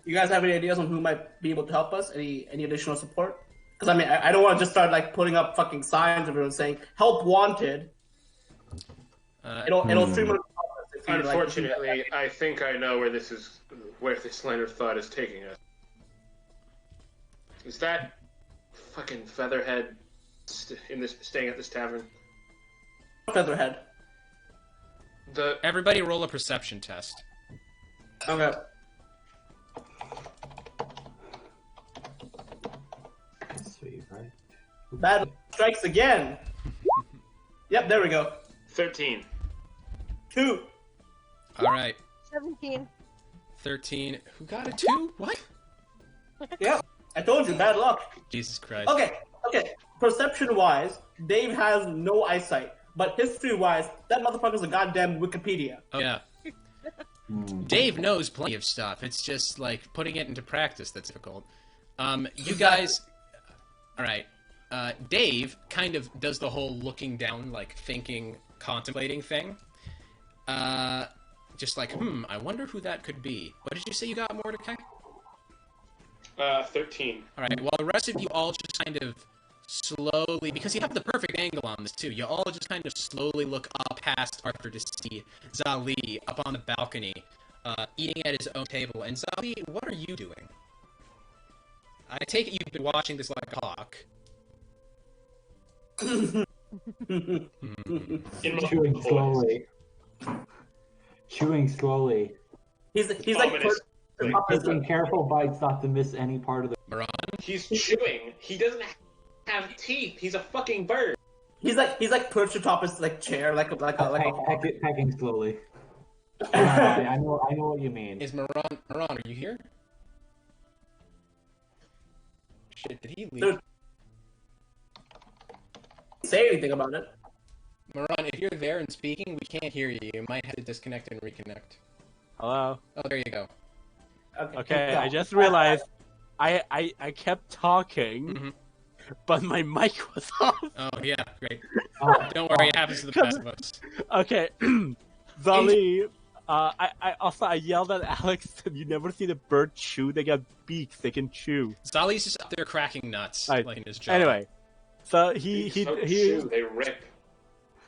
You guys have any ideas on who might be able to help us? Any additional support? Because I mean, I don't want to just start like putting up fucking signs of everyone saying "Help Wanted." It'll stream. Unfortunately, I think I know where this line of thought is taking us. Is that fucking Featherhead staying at this tavern? Featherhead. Everybody roll a perception test. Okay. Sweet, right? Bad strikes again. Yep, there we go. 13. 2. All right, 17. 13. Who got a 2? What? Yeah, I told you, bad luck. Jesus Christ. Okay. Perception-wise, Dave has no eyesight, but history-wise, that motherfucker's a goddamn Wikipedia. Oh, yeah. Dave knows plenty of stuff. It's just like putting it into practice that's difficult. You guys, all right. Dave kind of does the whole looking down, like thinking, contemplating thing. just like, I wonder who that could be. What did you say you got, Mordecai? 13. All right. Well, the rest of you all just kind of slowly, because you have the perfect angle on this too. You all just kind of slowly look up past Arthur to see Zali up on the balcony, eating at his own table. And Zali, what are you doing? I take it you've been watching this like a hawk. Chewing slowly. Chewing slowly. He's like Taking careful bites not to miss any part of the. Moran? He's chewing. He doesn't have teeth. He's a fucking bird. He's like perched atop his like chair, like a Pecking slowly. I know what you mean. Is Moran? Moran, are you here? Shit, did he leave? Dude. Say anything about it. Moran, if you're there and speaking, we can't hear you. You might have to disconnect and reconnect. Hello. Oh, there you go. Okay, I just realized I kept talking, but my mic was off. Oh yeah, great. Oh, Don't worry, it happens to the best of us. Okay, Zali. I yelled at Alex that you never see the bird chew. They got beaks. They can chew. Zali's just up there cracking nuts, Right. like in his jaw. Anyway, so he They rip.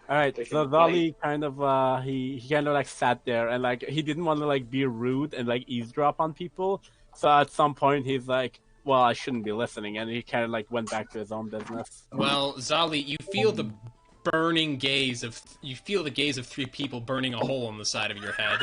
All right, They so can Zali kind of he kind of like sat there and like he didn't want to like be rude and like eavesdrop on people. So at some point he's like, "Well, I shouldn't be listening," and he kind of like went back to his own business. Well, Zali, you feel the gaze of three people burning a hole in the side of your head.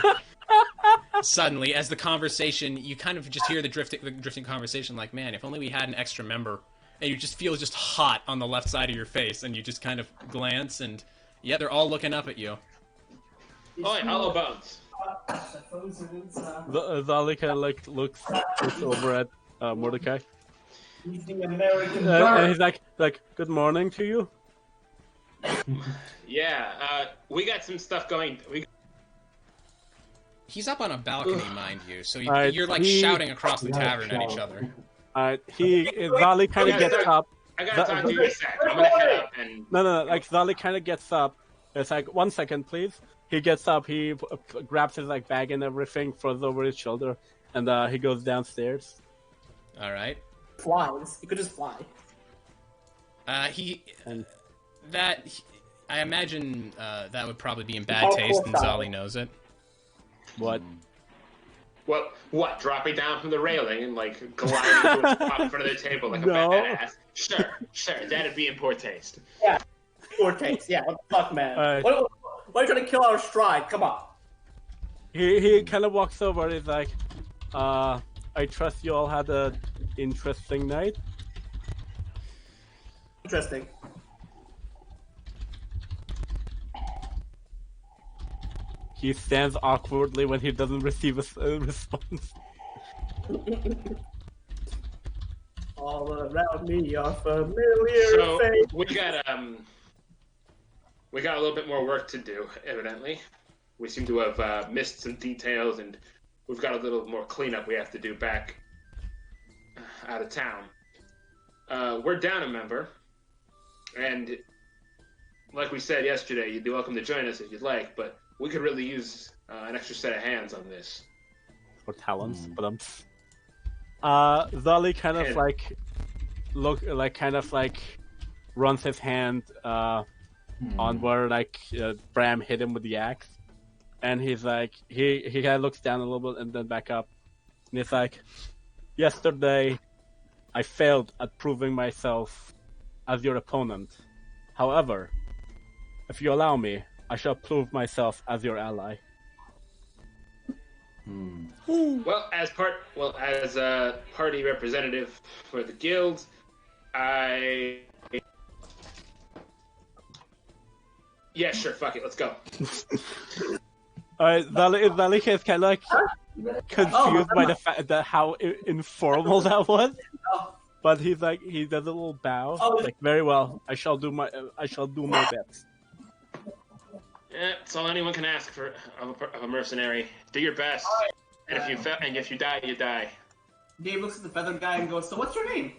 Suddenly, as the conversation, you kind of just hear the drifting conversation, like, "Man, if only we had an extra member." And you just feel just hot on the left side of your face, and you just kind of glance and. Yeah, they're all looking up at you. Oh, yeah, hollow bones. Zali kind of like looks over at Mordecai, He's the American and he's like, "Good morning to you." Yeah, we got some stuff going. He's up on a balcony, mind you, so Alright, you're like shouting across the tavern at each other. Zali kind of gets up. I gotta talk to you in a sec. I'm gonna head up and. No, like Zali kind of gets up. It's like, 1 second, please. He gets up. He grabs his like bag and everything, throws it over his shoulder, and he goes downstairs. All right. flies. He could just fly. I imagine that would probably be in bad taste, and Zali knows it. What? Well, what? Dropping down from the railing and like gliding to the top in front of the table like a badass? Sure. That'd be in poor taste. Yeah, poor taste. Yeah, what the fuck, man? Why are you trying to kill our stride? Come on. He kind of walks over and he's like, I trust you all had an interesting night. Interesting. He stands awkwardly when he doesn't receive a response. All around me are familiar So faces. we got a little bit more work to do. Evidently, we seem to have missed some details, and we've got a little more cleanup we have to do back out of town. We're down a member, and like we said yesterday, you'd be welcome to join us if you'd like, but we could really use an extra set of hands on this. Or talents, but Zali kind of runs his hand on where Bram hit him with the axe, and he's like he kind of looks down a little bit and then back up, and he's like, yesterday I failed at proving myself as your opponent. However, if you allow me, I shall prove myself as your ally. Well, as a party representative for the guild, yeah, sure, fuck it, let's go. Alright, Zali is kind of like confused by the fact that how informal that was. But he does a little bow, like, very well. I shall do my best. Yeah, it's all anyone can ask for of a mercenary. Do your best, and if you die, you die. Dave looks at the feathered guy and goes, "So what's your name?"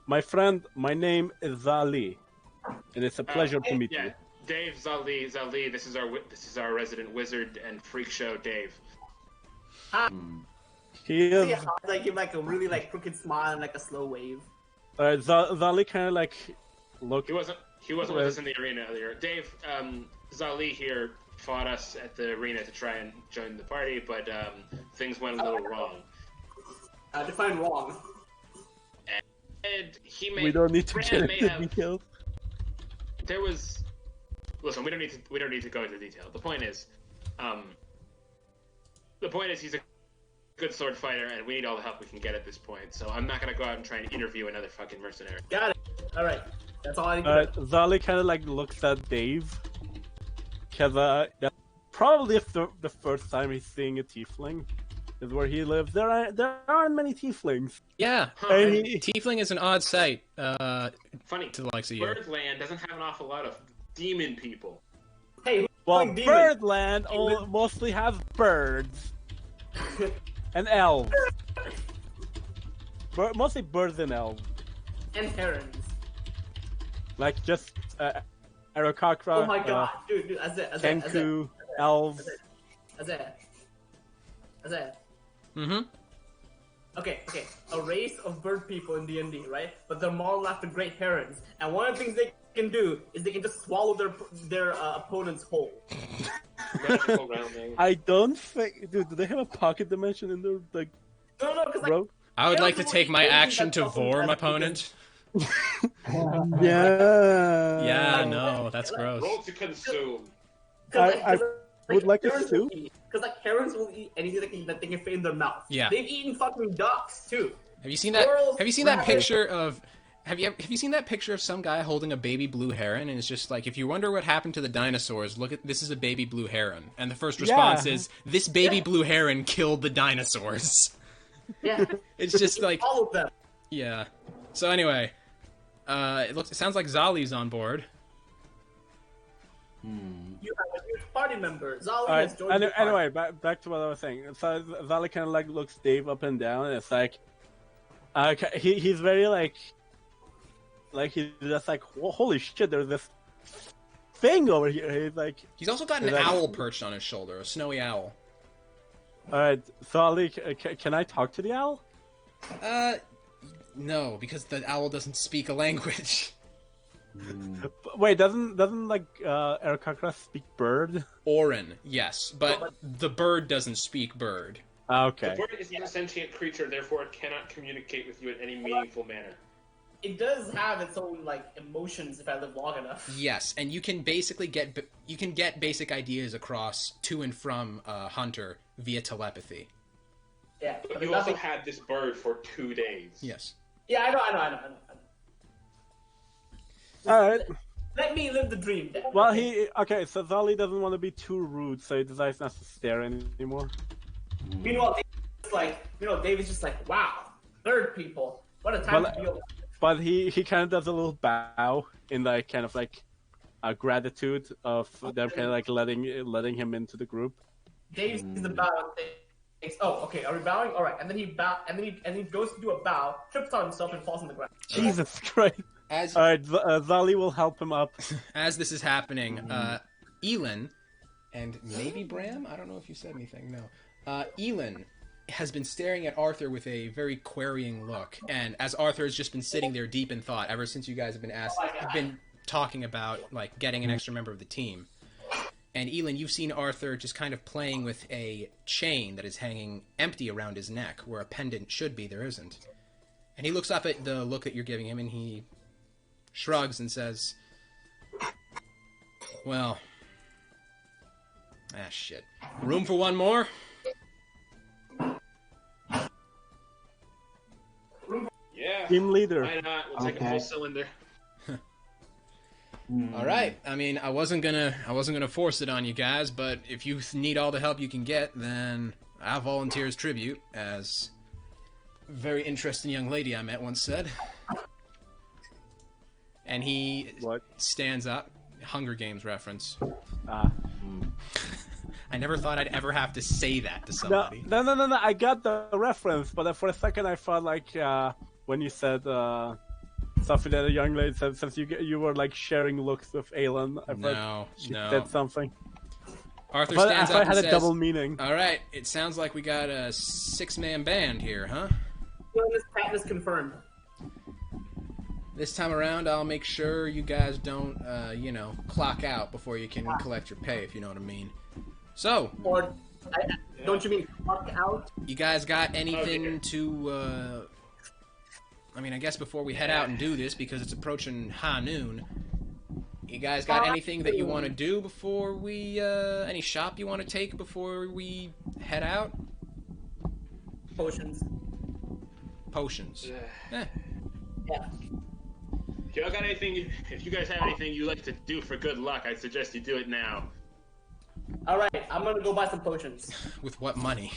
My friend, my name is Zali, and it's a pleasure to meet you. Dave, Zali, this is our resident wizard and freak show, Dave. He is. Yeah, like give like a really like crooked smile and like a slow wave. Zali kind of like look. He wasn't with us in the arena earlier. Dave, Zali here fought us at the arena to try and join the party, but things went a little wrong. Define wrong. And he may. We don't need to Bran get may into have- details. There was. Listen, we don't need to go into detail. The point is, he's a good sword fighter, and we need all the help we can get at this point. So I'm not gonna go out and try and interview another fucking mercenary. Got it. All right. That's all I need to know. Zali kind of like looks at Dave, cause that's probably the first time he's seeing a tiefling. Is where he lives. There aren't many tieflings. Yeah, And tiefling is an odd sight. Funny. To the likes of you. Birdland doesn't have an awful lot of demon people. Hey, well, playing demons? Birdland mostly has birds and elves. Mostly birds and elves. and herons. Like just Arakakra, Oh my god, dude, Kenku, elves. Azet. Mm-hmm. Okay. A race of bird people in D&D, right? But they're modeled after great herons, and one of the things they can do is they can just swallow their opponent's whole. Magical rounding. I don't think, dude. Do they have a pocket dimension in their like No, because like rope? I would like to Herons take my will eat action that to fucking vor my as opponent. Yeah. Yeah, no, that's gross. Roll to consume. I would like to herons sue. will eat- Cause like herons will eat anything that they can fit in their mouth. Yeah. They've eaten fucking ducks too. Have you seen that? Squirrels, Have you seen that rabbits. picture of? Have you seen that picture of some guy holding a baby blue heron? And it's just like, if you wonder what happened to the dinosaurs, look at this is a baby blue heron. And the first response is, this baby blue heron killed the dinosaurs. Yeah. It's just like, All of them. yeah. So anyway, it sounds like Zali's on board. You have a new party member. Zali Alright, has joined the party. anyway, back to what I was saying. So Zali kind of like looks Dave up and down, and it's like, he's very like he's just like, holy shit, there's this thing over here. He's like, He's also got an Is that- owl perched on his shoulder, a snowy owl. alright, Zali, can I talk to the owl? No, because the owl doesn't speak a language. Wait, doesn't like Arakakra speak bird? Orin, yes, but the bird doesn't speak bird. Okay. The bird is not a sentient creature, therefore it cannot communicate with you in any meaningful manner. It does have its own like emotions if I live long enough. Yes, and you can basically get basic ideas across to and from Hunter via telepathy. Yeah. But there's you also nothing- had this bird for 2 days. Yes. Yeah, I know. Alright. Let me live the dream. Then. Well, okay, so Zali doesn't want to be too rude, so he decides not to stare anymore. Meanwhile, David's just like, wow, bird people. What a time Well, to be alive. But he kind of does a little bow in like kind of like a gratitude of them kind of like letting him into the group. Dave sees the bow and thinks, oh, okay, are we bowing? All right, and then he goes to do a bow, trips on himself, and falls on the ground. Jesus Christ! As All right, Zali will help him up. as this is happening, Elin and maybe Bram. I don't know if you said anything. No, Elin has been staring at Arthur with a very querying look, and as Arthur has just been sitting there deep in thought ever since you guys have been talking about like getting an extra member of the team. And Elin, you've seen Arthur just kind of playing with a chain that is hanging empty around his neck, where a pendant should be. There isn't. And he looks up at the look that you're giving him, and he shrugs and says, well, shit. Room for one more? Yeah. Team leader. Why not? We'll take a Okay. full cylinder. All right. I mean, I wasn't gonna force it on you guys, but if you need all the help you can get, then I'll volunteer as tribute, as a very interesting young lady I met once said. And he What? stands up. Hunger Games reference. Ah. I never thought I'd ever have to say that to No, somebody. no. I got the reference, but for a second I thought like when you said something that a young lady said since you were like sharing looks with Aelin. I thought No, she no. said something. Arthur But stands I up and had says, a double meaning. "All right, it sounds like we got a 6-man band here, huh? This patent is confirmed. This time around, I'll make sure you guys don't, clock out before you can collect your pay, if you know what I mean. So, Or, don't you mean fuck out? you guys got anything to, I guess before we head out and do this, because it's approaching high noon, you guys got anything that you want to do before we, any shop you want to take before we head out? Potions. Potions. Yeah. If y'all got anything, if you guys have anything you like to do for good luck, I suggest you do it now. Alright, I'm gonna go buy some potions. With what money?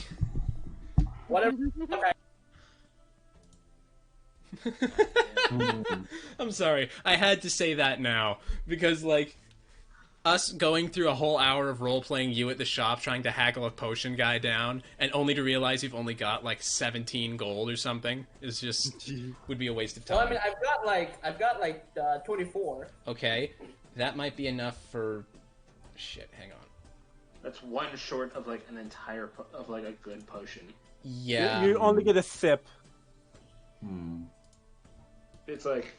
Whatever. Okay. I'm sorry. I had to say that now because, like, us going through a whole hour of role-playing you at the shop trying to haggle a potion guy down and only to realize you've only got, like, 17 gold or something is just... would be a waste of time. Well, I mean, I've got like 24. Okay. That might be enough for... Shit, hang on. That's one short of like an entire of like a good potion. Yeah. You only get a sip. It's like,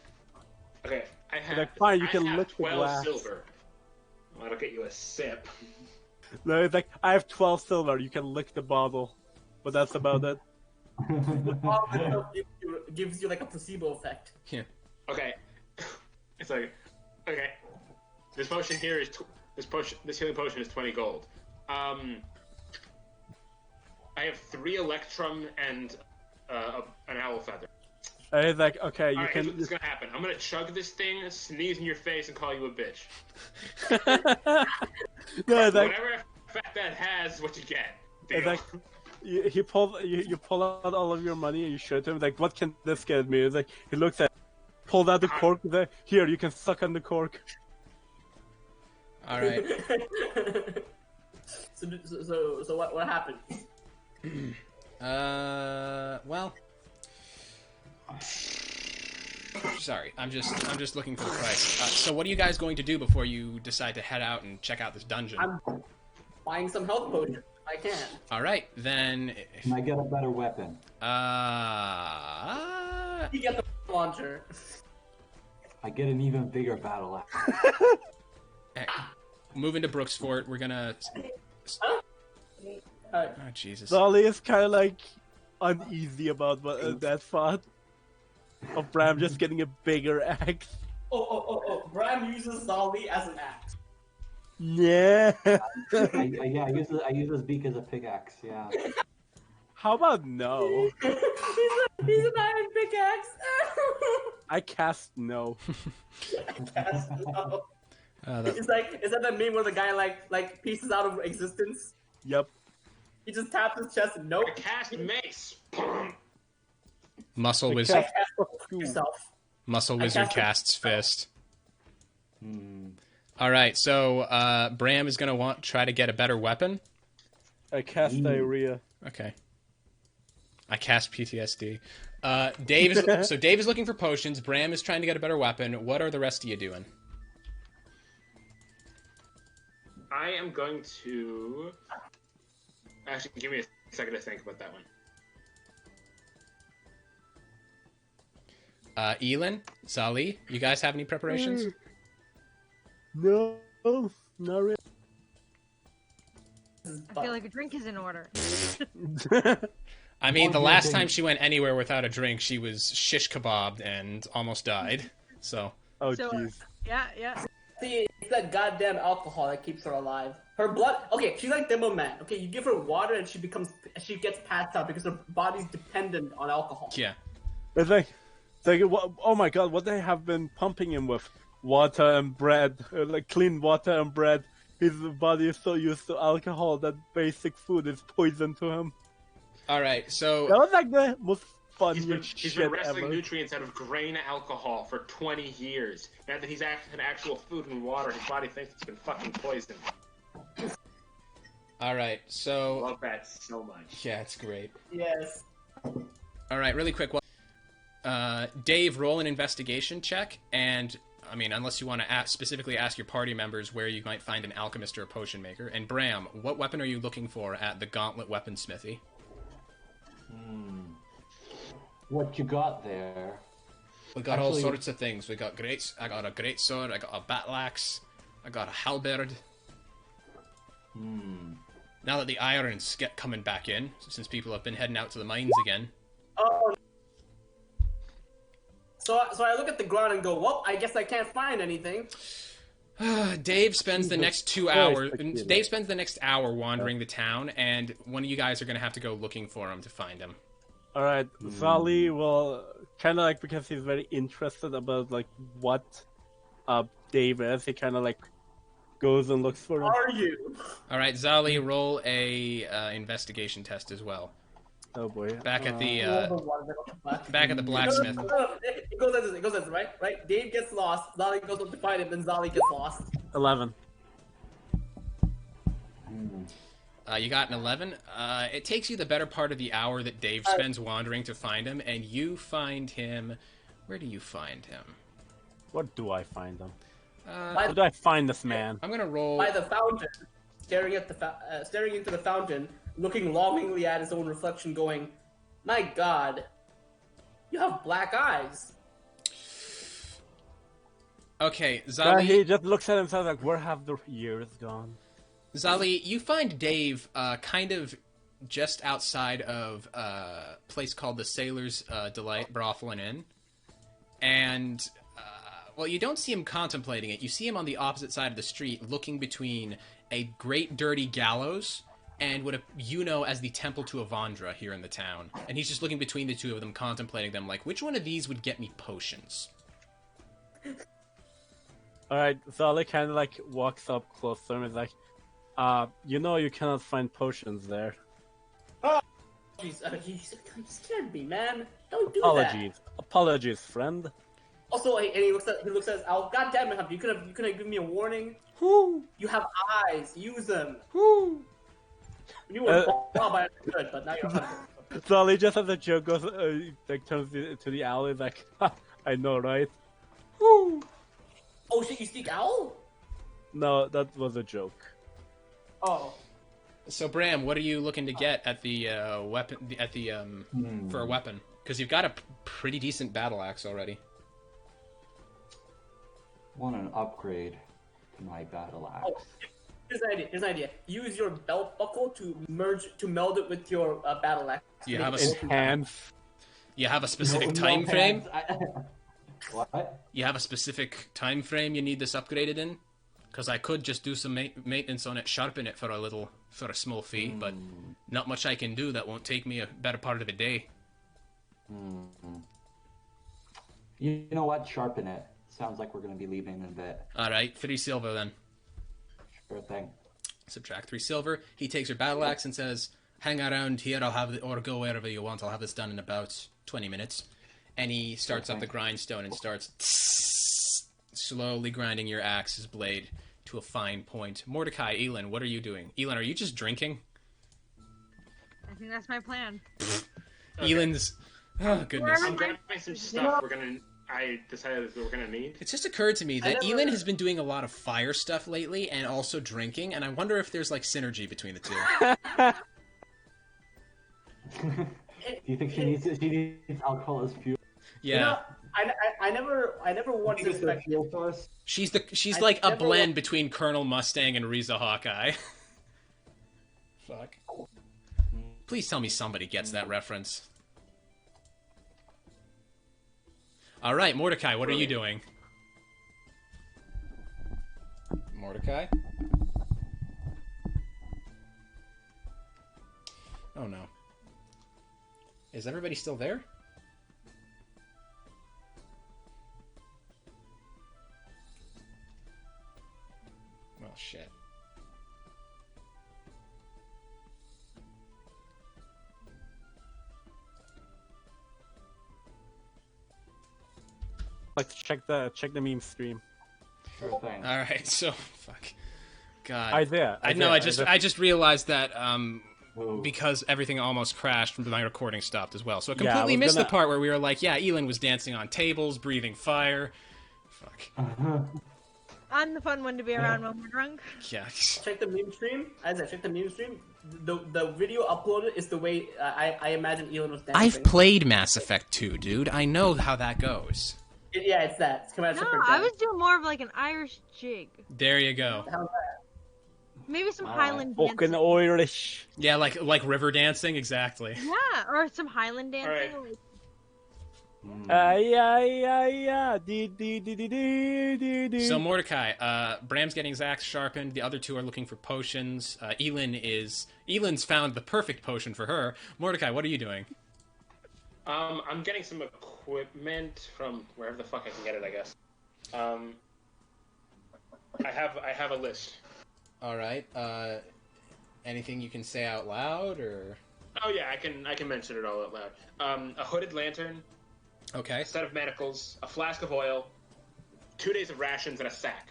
okay, I have. Like, fine, you I can have lick the 12 glass. silver. Well, I'll get you a sip. No, it's like, I have 12 silver, you can lick the bottle. But that's about it. All this stuff gives you like a placebo effect. Yeah. Okay, it's like, okay, this potion here is this healing potion is 20 gold. I have 3 electrum and an owl feather. And it's like, okay, you Alright, can... here's what's gonna happen. I'm gonna chug this thing, sneeze in your face, and call you a bitch. No, it's like, Whatever effect that has is what you get. it's Deal? like you pull out all of your money and you show it to him, like, what can this get me? It's like, he looks at pulled out the cork, he's like, here, you can suck on the cork. Alright. So what happened? Well... Sorry, I'm just looking for the price. So what are you guys going to do before you decide to head out and check out this dungeon? I'm buying some health potions. I can. All right, then. Can I get a better weapon? You get the launcher. I get an even bigger battle axe. Moving to Brooksfort, we're gonna. Alright. Oh Jesus! Zolly is kind of like uneasy about that thought of Bram just getting a bigger axe. Oh! Bram uses Zolly as an axe. Yeah. I use this beak as a pickaxe. Yeah. How about no? he's an iron pickaxe. I cast no. Cast no. That... It's like, is that the meme where the guy like pieces out of existence? Yep. He just taps his chest and nope. I cast mace. Muscle I wizard. cast Yourself. Muscle I wizard cast- casts fist. All right, so Bram is gonna try to get a better weapon. I cast diarrhea. Okay. I cast PTSD. Dave is looking for potions. Bram is trying to get a better weapon. What are the rest of you doing? I am going to. Actually, give me a second to think about that one. Elin, Zali, you guys have any preparations? No, not really. I feel like a drink is in order. I mean, the last time she went anywhere without a drink, she was shish kebabbed and almost died. So. Oh So, jeez. yeah. See, it's that goddamn alcohol that keeps her alive. Her blood. Okay, she's like Demo Man. Okay, you give her water and she gets passed out because her body's dependent on alcohol. Yeah. It's like oh my god, what they have been pumping him with? Water and bread, like clean water and bread. His body is so used to alcohol that basic food is poison to him. All right, so That was like the most funniest He's shit been wrestling ever. nutrients out of grain alcohol for 20 years. Now that he's had actual food and water, his body thinks it's been fucking poisoned. all right, so Love that so much. yeah, it's great. Yes. All right, really quick. Dave, roll an investigation check, and I mean, unless you want to specifically ask your party members where you might find an alchemist or a potion maker. And Bram, what weapon are you looking for at the Gauntlet Weaponsmithy? What you got there? We got all sorts of things. I got a great sword. I got a battle axe. I got a halberd. Now that the iron's coming back in, since people have been heading out to the mines again. Oh. So I look at the ground and go, well, I guess I can't find anything. Dave spends the next 2 hours. Dave spends the next hour wandering the town, and one of you guys are going to have to go looking for him to find him. All right, Zali will kind of like, because he's very interested about like what Dave is. He kind of like goes and looks for him. Are you? All right, Zali, roll a investigation test as well. Oh boy. Back at the blacksmith. It goes as this, right? Right? Dave gets lost, Zali goes up to find him, then Zali gets lost. 11. You got an 11. It takes you the better part of the hour that Dave spends wandering to find him, and you find him... Where do you find him? Where do I find him? Where do I find this man? I'm gonna roll... By the fountain, staring into the fountain, looking longingly at his own reflection, going, "My God, you have black eyes." Okay, Zali... He just looks at himself like, where have the years gone? Zali, you find Dave kind of just outside of a place called the Sailor's Delight Brothel and Inn. And, well, you don't see him contemplating it. You see him on the opposite side of the street, looking between a great dirty gallows and what you know as the Temple to Avandra here in the town. And he's just looking between the two of them, contemplating them, like, which one of these would get me potions? Alright, Zali kind of like walks up closer and is like, you know you cannot find potions there. Oh, jeez, you scared me, man. Don't do Apologies. that. Apologies, friend. Also, and he looks at his owl. God damn it, you could have given me a warning. Whoo! You have eyes. Use them. Whoo! You were well by good, but now you're hungry. Zali just as a joke goes, like turns to the owl, is like, ha, I know, right? Whoo! Oh shit, you speak owl? No, that was a joke. Oh. So Bram, what are you looking to get at the weapon for a weapon? Because you've got a pretty decent battle axe already. Want an upgrade to my battle axe. Oh, here's an idea. Use your belt buckle to meld it with your battle axe. You have You have a specific time frame. What? You have a specific time frame you need this upgraded in? Because I could just do some maintenance on it, sharpen it for a small fee, but not much I can do that won't take me a better part of a day. You know what? Sharpen it. Sounds like we're going to be leaving in a bit. Alright, 3 silver then. Sure thing. Subtract 3 silver. He takes your battle axe and says, hang around here, or go wherever you want. I'll have this done in about 20 minutes. And he starts up the grindstone and starts slowly grinding your axe's blade to a fine point. Mordecai, Elin, what are you doing? Elin, are you just drinking? I think that's my plan. Elin's... Oh, goodness. I'm grabbing some stuff I decided that we're gonna need. It's just occurred to me that Elin has been doing a lot of fire stuff lately and also drinking, and I wonder if there's, like, synergy between the two. Do you think she needs alcohol as fuel? Yeah. You know, I never wanted to expect fuel source. She's like a blend between Colonel Mustang and Riza Hawkeye. Fuck. Please tell me somebody gets that reference. Alright, Mordecai, what are you doing? Mordecai? Oh no. Is everybody still there? Well, shit. Like, check the meme stream. Sure thing. Alright, so fuck. God. I just realized that because everything almost crashed from my recording stopped as well. So I Yeah, I completely was missed the gonna- part where we were like, yeah, Elin was dancing on tables, breathing fire. Fuck. I'm the fun one to be around when we're drunk. Yeah. Check the meme stream. As I check the meme stream, the video uploaded is the way I imagine Elon was dancing. I've played Mass Effect 2, dude. I know how that goes. Yeah, it's that. It's No, schematic. I was doing more of like an Irish jig. There you go. Maybe some Wow. Highland Fucking dancing. Irish. Yeah, like river dancing, exactly. Yeah, or some Highland dancing. Alright. Like, So Mordecai, Bram's getting his axe sharpened. The other two are looking for potions. Elin's found the perfect potion for her. Mordecai, what are you doing? I'm getting some equipment from wherever the fuck I can get it, I guess. I have a list. All right. Anything you can say out loud, or? Oh yeah, I can mention it all out loud. A hooded lantern, Okay. a set of manacles, a flask of oil, 2 days of rations, and a sack.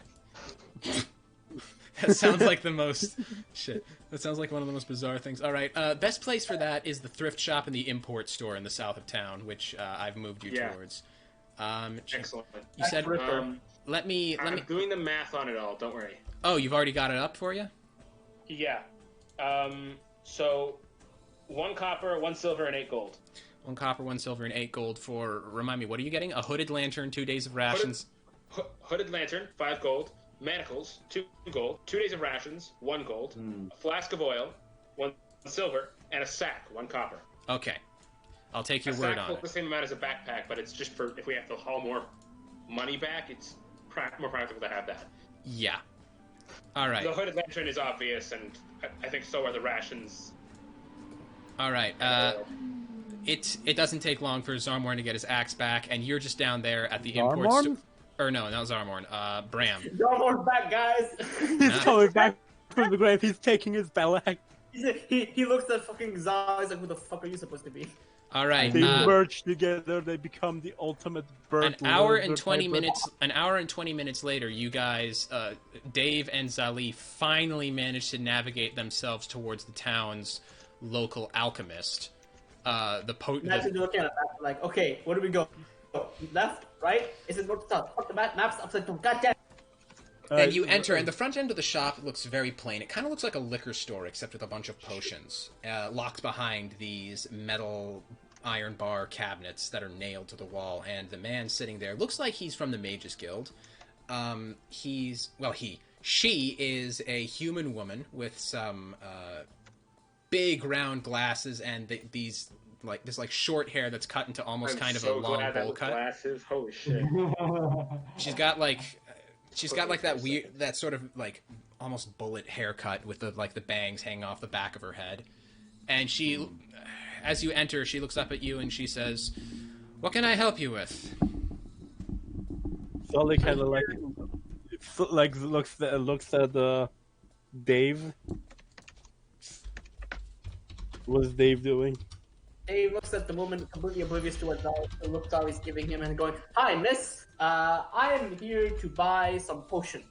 That sounds like the most shit. That sounds like one of the most bizarre things. All right. Best place for that is the thrift shop and the import store in the south of town, which I've moved you Yeah. towards. Excellent. You said let me. I'm doing the math on it all. Don't worry. Oh, you've already got it up for you? Yeah. So 1 copper, 1 silver, and 8 gold. 1 copper, 1 silver, and 8 gold for. Remind me, what are you getting? A hooded lantern, 2 days of rations. Hooded lantern, 5 gold. Manacles, 2 gold. 2 days of rations, 1 gold. A flask of oil, 1 silver, and a sack, 1 copper. Okay, I'll take your A word sack on holds it. the same amount as a backpack, but it's just for if we have to haul more money back. It's more practical to have that. Yeah. All right. The hooded lantern is obvious, and I think so are the rations. All right. It doesn't take long for Zarmorn to get his axe back, and you're just down there at the import Zarmorn? store. Or no, not Zarmorn. Bram. Dormore's back, guys. He's coming back from the grave. He's taking his bell axe. He looks at fucking Zara. He's like, who the fuck are you supposed to be? All right. They merge together. They become the ultimate bird. An hour and lizard 20 type minutes. An hour and 20 minutes later, you guys, Dave and Zali, finally managed to navigate themselves towards the town's local alchemist. Imagine looking at a map like, okay, where do we go? Left, right? Is it north to south? Fuck the map's upside down. Goddamn. And you enter, and the front end of the shop looks very plain. It kind of looks like a liquor store, except with a bunch of potions, locked behind these metal iron bar cabinets that are nailed to the wall. And the man sitting there looks like he's from the Mages Guild. She is a human woman with some big round glasses and this short hair that's cut into almost kind of a long bowl cut. Glasses. Holy shit. She's got that weird, that sort of like almost bullet haircut with the bangs hanging off the back of her head. And she, as you enter, she looks up at you and she says, "What can I help you with?" Sully kind of looks at Dave. What's Dave doing? Dave looks at the woman, completely oblivious to what the look Zari's giving him, and going, "Hi, miss. I am here to buy some potion."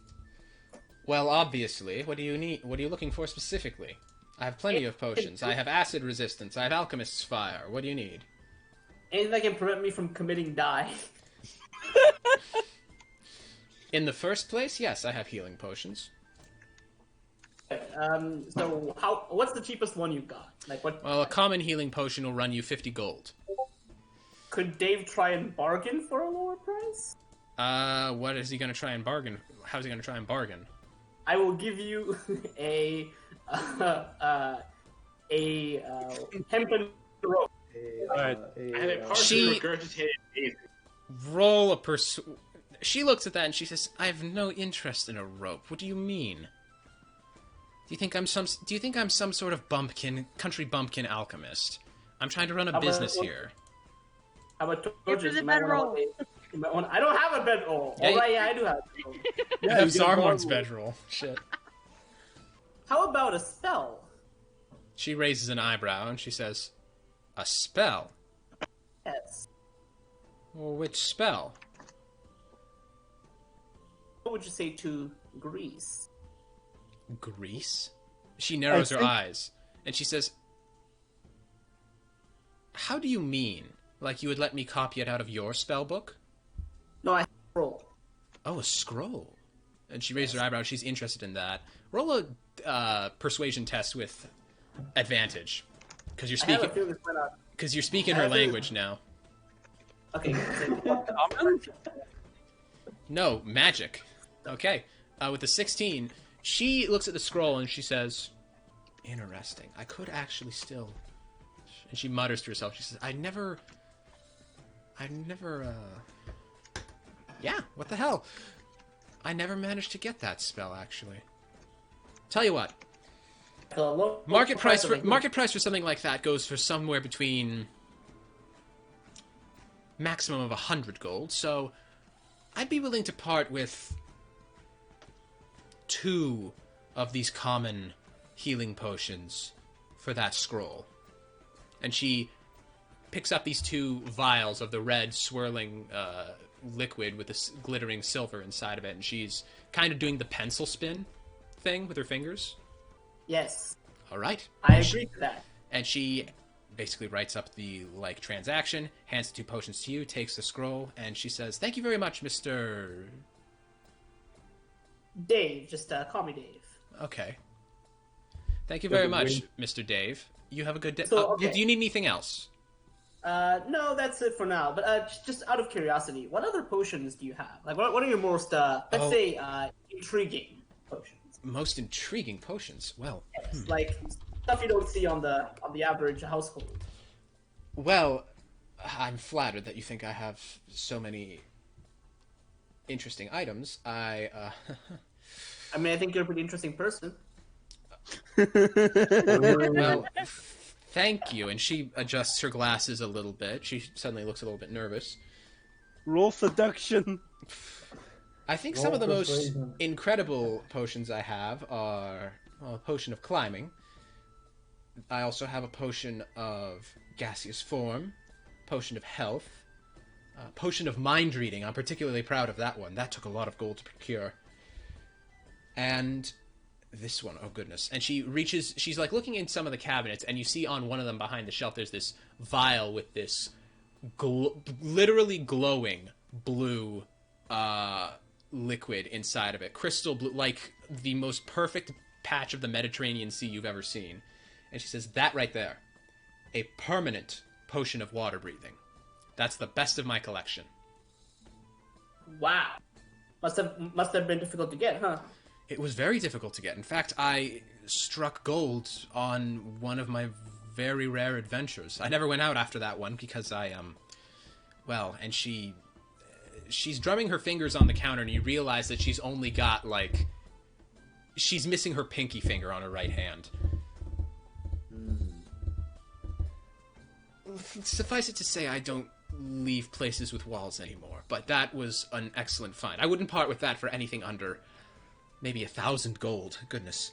Well, obviously. What do you need? What are you looking for specifically? I have plenty of potions. I have acid resistance. I have alchemist's fire. What do you need? Anything that can prevent me from committing die. In the first place, yes, I have healing potions. So what's the cheapest one you've got? Like what? Well, a common healing potion will run you 50 gold. Could Dave try and bargain for a lower price? What is he going to try and bargain? How's he going to try and bargain? I will give you a hempen rope. Alright. I have a partially regurgitated daisy. Roll a She looks at that and she says, "I have no interest in a rope. What do you mean? Do you think I'm some sort of country bumpkin alchemist? I'm trying to run a business here." How about Give her the bedroll. I don't have a bedroll. Yeah, Oh, right, yeah, I do have a bedroll. I have Zarmorn's bedroll. Shit. How about a spell? She raises an eyebrow and she says, "A spell? Yes. Well, which spell?" What would you say to Greece? Grease? She narrows her think- eyes and she says, How do you mean? Like you would let me copy it out of your spell book? No, I roll. Oh, a scroll. And she raised her eyebrow. She's interested in that. Roll a persuasion test with advantage, because you're speaking. Because you're speaking her language now. Okay. No, magic. Okay. With the 16, she looks at the scroll and she says, "Interesting. I could actually still." And she mutters to herself. She says, "I never. Yeah. What the hell? I never managed to get that spell, actually. Tell you what. Market price for something like that goes for somewhere between maximum of 100 gold, so I'd be willing to part with 2 of these common healing potions for that scroll." And she picks up these 2 vials of the red swirling liquid with this glittering silver inside of it, and she's kind of doing the pencil spin thing with her fingers. Yes. All right. I agree to that. And she basically writes up the transaction, hands the 2 potions to you, takes the scroll, and she says, "Thank you very much, Mr. Dave. Just call me Dave. Okay. Thank you very much, Mr. Dave. You have a good day. So, okay. Do you need anything else?" No, that's it for now. But just out of curiosity, what other potions do you have? Like, what are your most, let's say, intriguing potions? Most intriguing potions? Well, yes, like stuff you don't see on the average household. Well, I'm flattered that you think I have so many interesting items. I mean, I think you're a pretty interesting person. Well, thank you. And she adjusts her glasses a little bit. She suddenly looks a little bit nervous. Roll seduction. I think some of the most incredible potions I have are a potion of climbing. I also have a potion of gaseous form, potion of health, potion of mind reading. I'm particularly proud of that one. That took a lot of gold to procure. And this one, oh goodness. And she's like looking in some of the cabinets, and you see on one of them behind the shelf there's this vial with this literally glowing blue liquid inside of it. Crystal blue, like the most perfect patch of the Mediterranean Sea you've ever seen. And she says, "That right there, a permanent potion of water breathing. That's the best of my collection." Wow. Must have been difficult to get, huh? It was very difficult to get. In fact, I struck gold on one of my very rare adventures. I never went out after that one because well, and she's drumming her fingers on the counter, and you realize that she's only got, she's missing her pinky finger on her right hand. Suffice it to say, I don't leave places with walls anymore, but that was an excellent find. I wouldn't part with that for anything under maybe 1,000 gold. Goodness.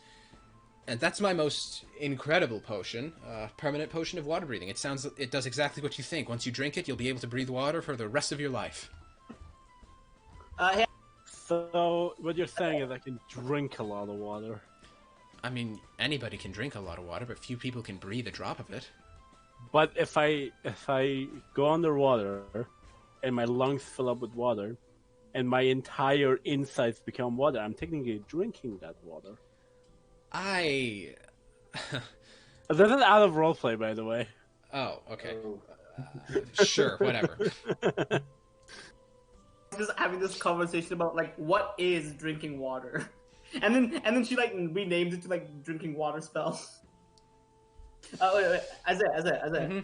And that's my most incredible potion, permanent potion of water breathing. It does exactly what you think. Once you drink it, you'll be able to breathe water for the rest of your life. So what you're saying is I can drink a lot of water. I mean, anybody can drink a lot of water, but few people can breathe a drop of it. But if I go underwater and my lungs fill up with water and my entire insides become water, I'm technically drinking that water. This is out of roleplay, by the way. Oh, okay. Sure, whatever. Just having this conversation about what is drinking water, and then she renames it to drinking water spell. Wait, Isaiah. Mm-hmm.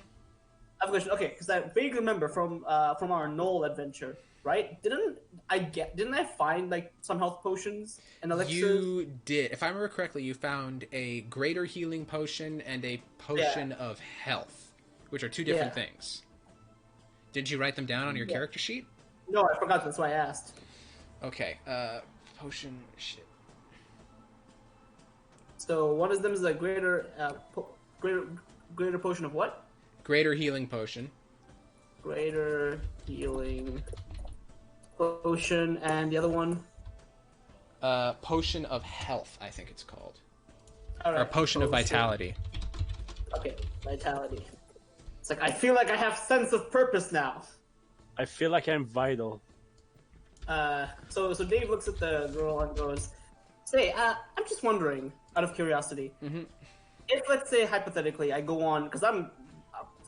I have a question. Okay, because I vaguely remember from our Knoll adventure, right? Didn't I find some health potions and elixirs? You did. If I remember correctly, you found a greater healing potion and a potion of health, which are 2 different things. Did you write them down on your character sheet? No, I forgot. That's why I asked. Okay. Potion. Shit. So one of them is a greater potion of what? Greater healing potion. Greater healing potion, and the other one? Potion of health, I think it's called. All right. Or potion of vitality. Okay, vitality. It's like I feel like I have sense of purpose now. I feel like I'm vital. So Dave looks at the girl and goes, "Say, I'm just wondering, out of curiosity, if let's say hypothetically I go on because I'm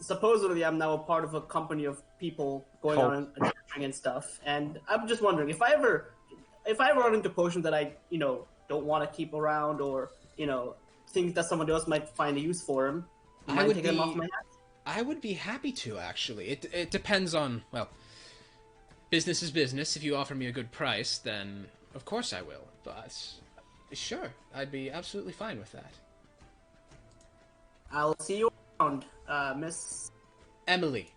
supposedly I'm now a part of a company of people going Cult. on adventuring and stuff, and I'm just wondering if I ever run into potions that I don't want to keep around or things that someone else might find a use for them, you mind taking them off my hands?" I would be happy to, actually. It depends on, well, business is business. If you offer me a good price, then of course I will. But sure, I'd be absolutely fine with that. I'll see you around, Miss Emily.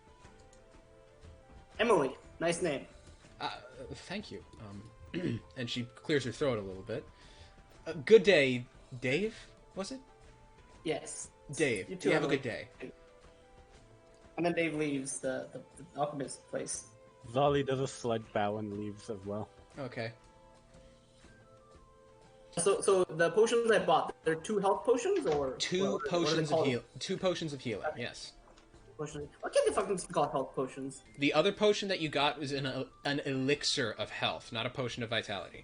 Emily. Nice name. Thank you. And she clears her throat a little bit. Good day, Dave, was it? Yes. Dave, You too, you have a Emily. good day. And then Dave leaves the alchemist place. Zolly does a slight bow and leaves as well. Okay. So the potions I bought, they're 2 health potions or Two potions of healing, yes. Potions. Why can't they fucking call health potions? The other potion that you got was an elixir of health, not a potion of vitality.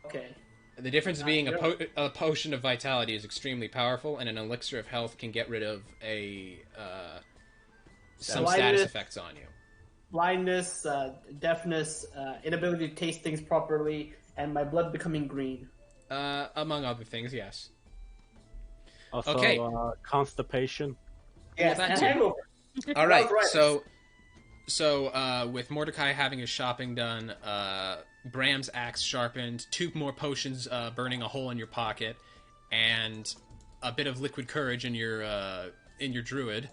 Okay. The difference being a potion of vitality is extremely powerful, and an elixir of health can get rid of some status effects on you. Blindness, deafness, inability to taste things properly, and my blood becoming green. Among other things, yes. Also, Okay. Constipation. Yes, that and too. hangover. All right, Arthritis. so with Mordecai having his shopping done, Bram's axe sharpened, 2 more potions burning a hole in your pocket, and a bit of liquid courage in your druid.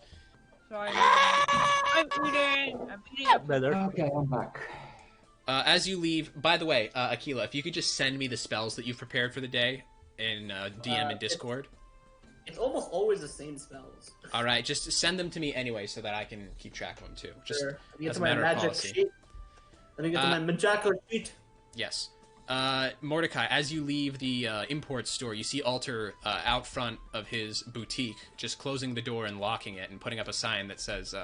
Sorry. I'm eating up. Better. Okay, I'm back. As you leave, by the way, Akila, if you could just send me the spells that you've prepared for the day in DM and Discord. It's almost always the same spells. All right, just send them to me anyway so that I can keep track of them too. Just Sure. Let me get as to a my matter of magic policy. sheet. Let me get to my magical sheet. Yes. Mordecai, as you leave the import store, you see Alter out front of his boutique, just closing the door and locking it and putting up a sign that says,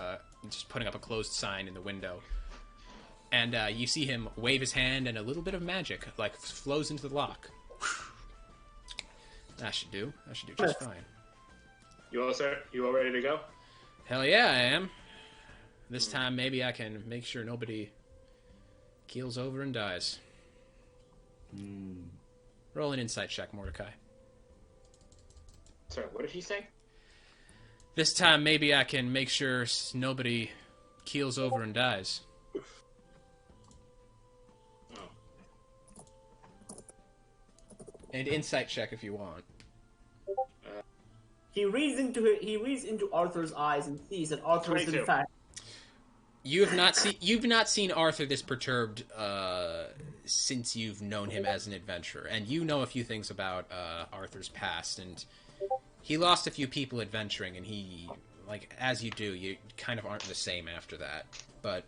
just putting up a closed sign in the window. And you see him wave his hand and a little bit of magic, like, flows into the lock. That should do just fine. You all, sir? You all ready to go? Hell yeah, I am. This time maybe I can make sure nobody keels over and dies. Roll an insight check, Mordecai. Sorry, what did he say? This time maybe I can make sure nobody keels over and dies. Oh. And insight check if you want. He reads into Arthur's eyes and sees that Arthur is in 22. fact. You've not seen Arthur this perturbed since you've known him as an adventurer, and you know a few things about Arthur's past, and he lost a few people adventuring, and he, like, as you do, you kind of aren't the same after that. But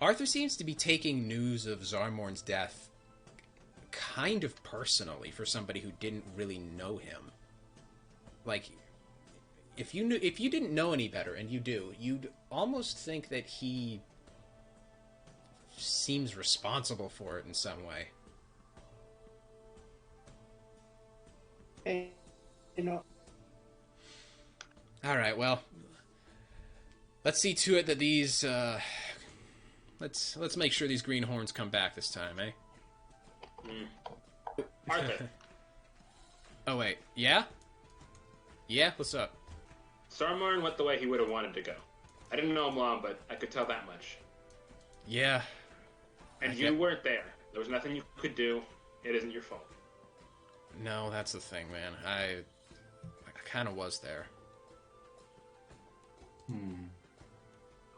Arthur seems to be taking news of Zarmorn's death kind of personally for somebody who didn't really know him. Like, if you didn't know any better, and you do, you'd almost think that he seems responsible for it in some way. Hey, All right, well, let's see to it that these let's make sure these green horns come back this time, eh? Arthur, Oh wait, yeah? Yeah, what's up? Sarmorn went the way he would have wanted to go. I didn't know him long, but I could tell that much. Yeah. And I you get- weren't there. There was nothing you could do. It isn't your fault. No, that's the thing, man. I kind of was there.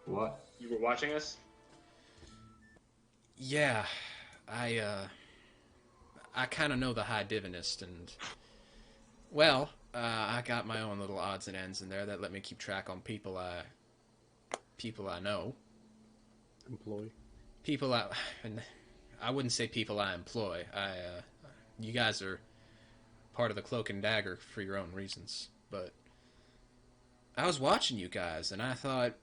What? You were watching us? Yeah, I kind of know the High Divinist, and well, I got my own little odds and ends in there that let me keep track on people I know. Employee. People and I wouldn't say people I employ. You guys are part of the Cloak and Dagger for your own reasons, but I was watching you guys, and I thought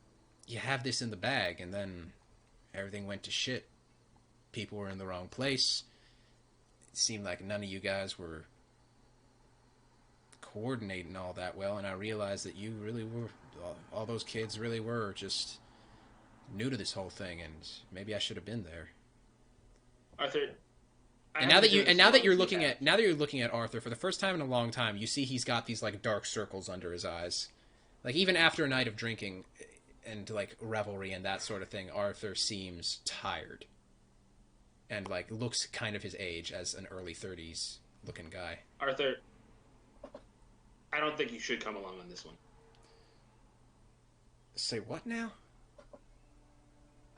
you have this in the bag, and then everything went to shit. People were in the wrong place. It seemed like none of you guys were coordinating all that well, and I realized that you really were, all those kids really were just new to this whole thing, and maybe I should have been there. Arthur. And now that you're looking at Arthur for the first time in a long time, you see he's got these like dark circles under his eyes. Like even after a night of drinking and like revelry and that sort of thing, Arthur seems tired. And like looks kind of his age as an early 30s looking guy. Arthur, I don't think you should come along on this one. Say what now?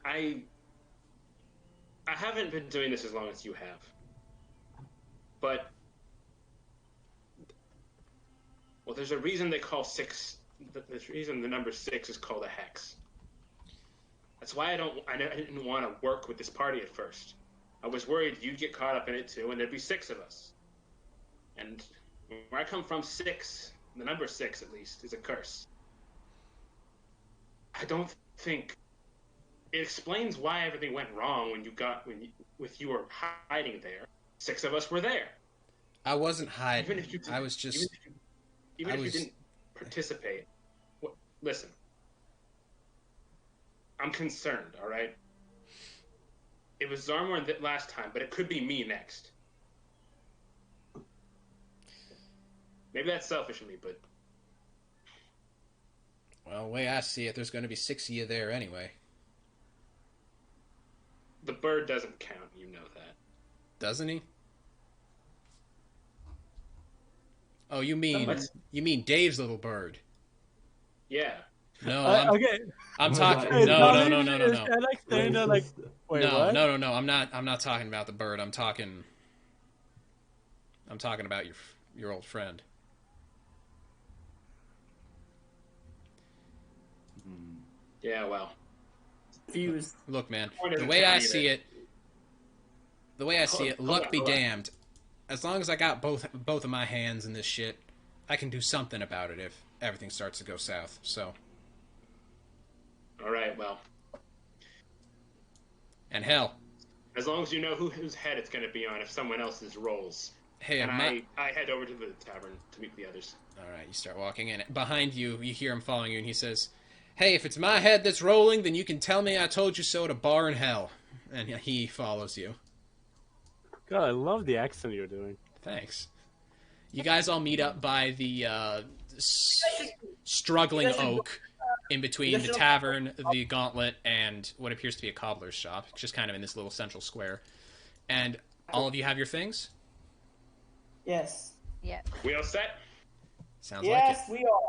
I haven't been doing this as long as you have. But well, there's a reason they call six. There's a reason the number 6 is called a hex. That's why I didn't want to work with this party at first. I was worried you'd get caught up in it too, and there'd be 6 of us. And where I come from, 6, the number 6 at least, is a curse. I don't think it explains why everything went wrong when you were hiding there. 6 of us were there. I wasn't hiding. Even if you I was just. Even if you didn't participate, listen. I'm concerned. All right. It was Zarmor last time, but it could be me next. Maybe that's selfish of me, but Well, the way I see it, there's going to be 6 of you there anyway. the bird doesn't count. You know that. Doesn't he? Oh, you mean Dave's little bird? Yeah. No, okay. I'm Oh, talking. God. No. Like saying that, like, wait, what? No. I'm not talking about the bird. I'm talking about your old friend. Yeah. Well. Fused. Look, man. Point of The way I eternity see it, Hold luck on, be hold on. damned. As long as I got both of my hands in this shit, I can do something about it if everything starts to go south. So. All right. Well. And hell, As long as you know whose head it's going to be on if someone else's rolls. hey, And I I head over to the tavern to meet the others. All right, you start walking in. Behind you, you hear him following you, and he says, "Hey, if it's my head that's rolling, then you can tell me I told you so at a bar in hell." And he follows you. God, I love the accent you're doing. Thanks. You guys all meet up by the struggling oak in between the tavern, the gauntlet, and what appears to be a cobbler's shop, just kind of in this little central square. And all of you have your things? Yes. Yeah. We all set? Sounds Yes, like we are.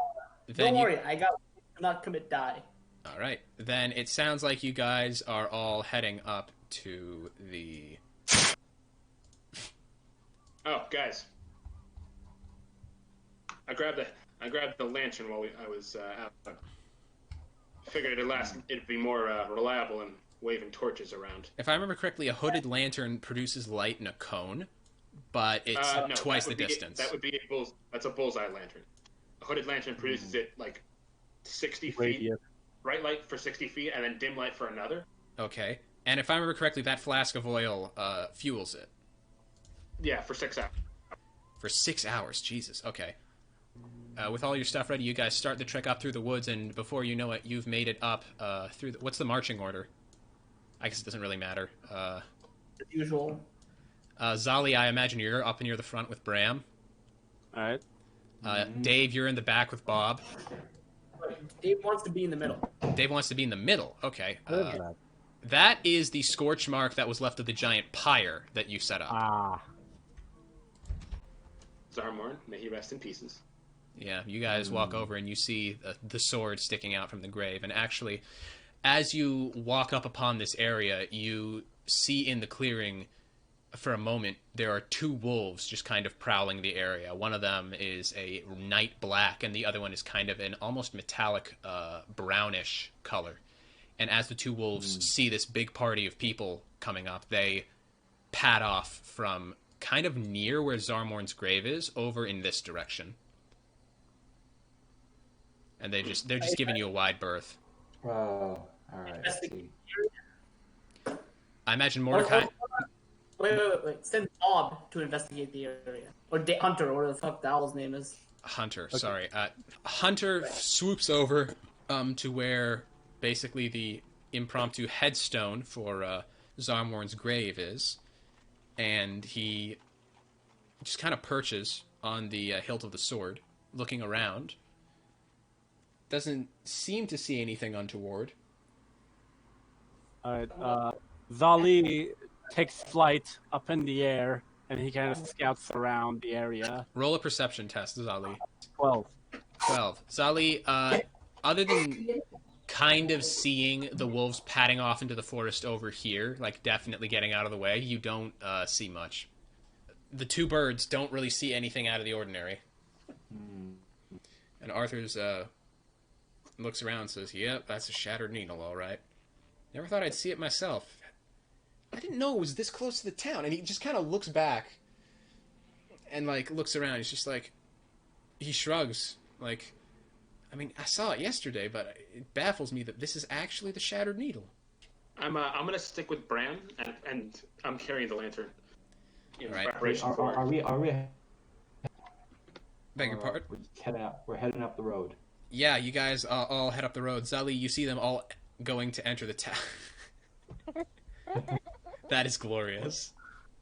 it. Don't worry, I got not commit die. All right. Then it sounds like you guys are all heading up to the... Oh, guys. I grabbed the lantern while I was out. Figured it'd be more reliable than waving torches around. If I remember correctly, a hooded lantern produces light in a cone, but it's No, twice the that would be- distance. That would be that's a bullseye lantern. A hooded lantern produces it like 60 feet, Radius. bright light for 60 feet, and then dim light for another. Okay. And if I remember correctly, that flask of oil fuels it. Yeah, for 6 hours. For 6 hours. Jesus. Okay. With all your stuff ready, you guys start the trek up through the woods, and before you know it, you've made it up through the... What's the marching order? I guess it doesn't really matter. As usual. Zali, I imagine you're up near the front with Bram. All right. Dave, you're in the back with Bob. Dave wants to be in the middle. Dave wants to be in the middle. Okay. What is that? That is the scorch mark that was left of the giant pyre that you set up. Ah. Zarmorn, may he rest in pieces. Yeah, you guys walk over and you see the sword sticking out from the grave. And actually, as you walk up upon this area, you see in the clearing, for a moment, there are 2 wolves just kind of prowling the area. One of them is a night black, and the other one is kind of an almost metallic brownish color. And as the 2 wolves see this big party of people coming up, they pad off from kind of near where Zarmorn's grave is over in this direction. and they're just giving you a wide berth. Oh, all right. Let's see. I imagine Mordecai. Wait. Send Bob to investigate the area. Or Hunter, or whatever the fuck the owl's name is. Hunter, sorry. Hunter swoops over to where basically the impromptu headstone for Zarmorn's grave is, and he just kind of perches on the hilt of the sword, looking around. Doesn't seem to see anything untoward. Alright, Zali takes flight up in the air, and he kind of scouts around the area. Roll a perception test, Zali. 12. 12. Zali, other than kind of seeing the wolves padding off into the forest over here, like definitely getting out of the way, you don't see much. The two birds don't really see anything out of the ordinary. And Arthur's looks around and says, "Yep, that's a shattered needle, all right. Never thought I'd see it myself. I didn't know it was this close to the town." And he just kind of looks back and, like, looks around. He's just like, he shrugs. Like, I mean, I saw it yesterday, but it baffles me that this is actually the shattered needle. I'm gonna stick with Bram, and I'm carrying the lantern. In Right. preparation for Are we? Beg your pardon? We're heading up the road. Yeah, you guys all head up the road. Zali, you see them all going to enter the town. That is glorious.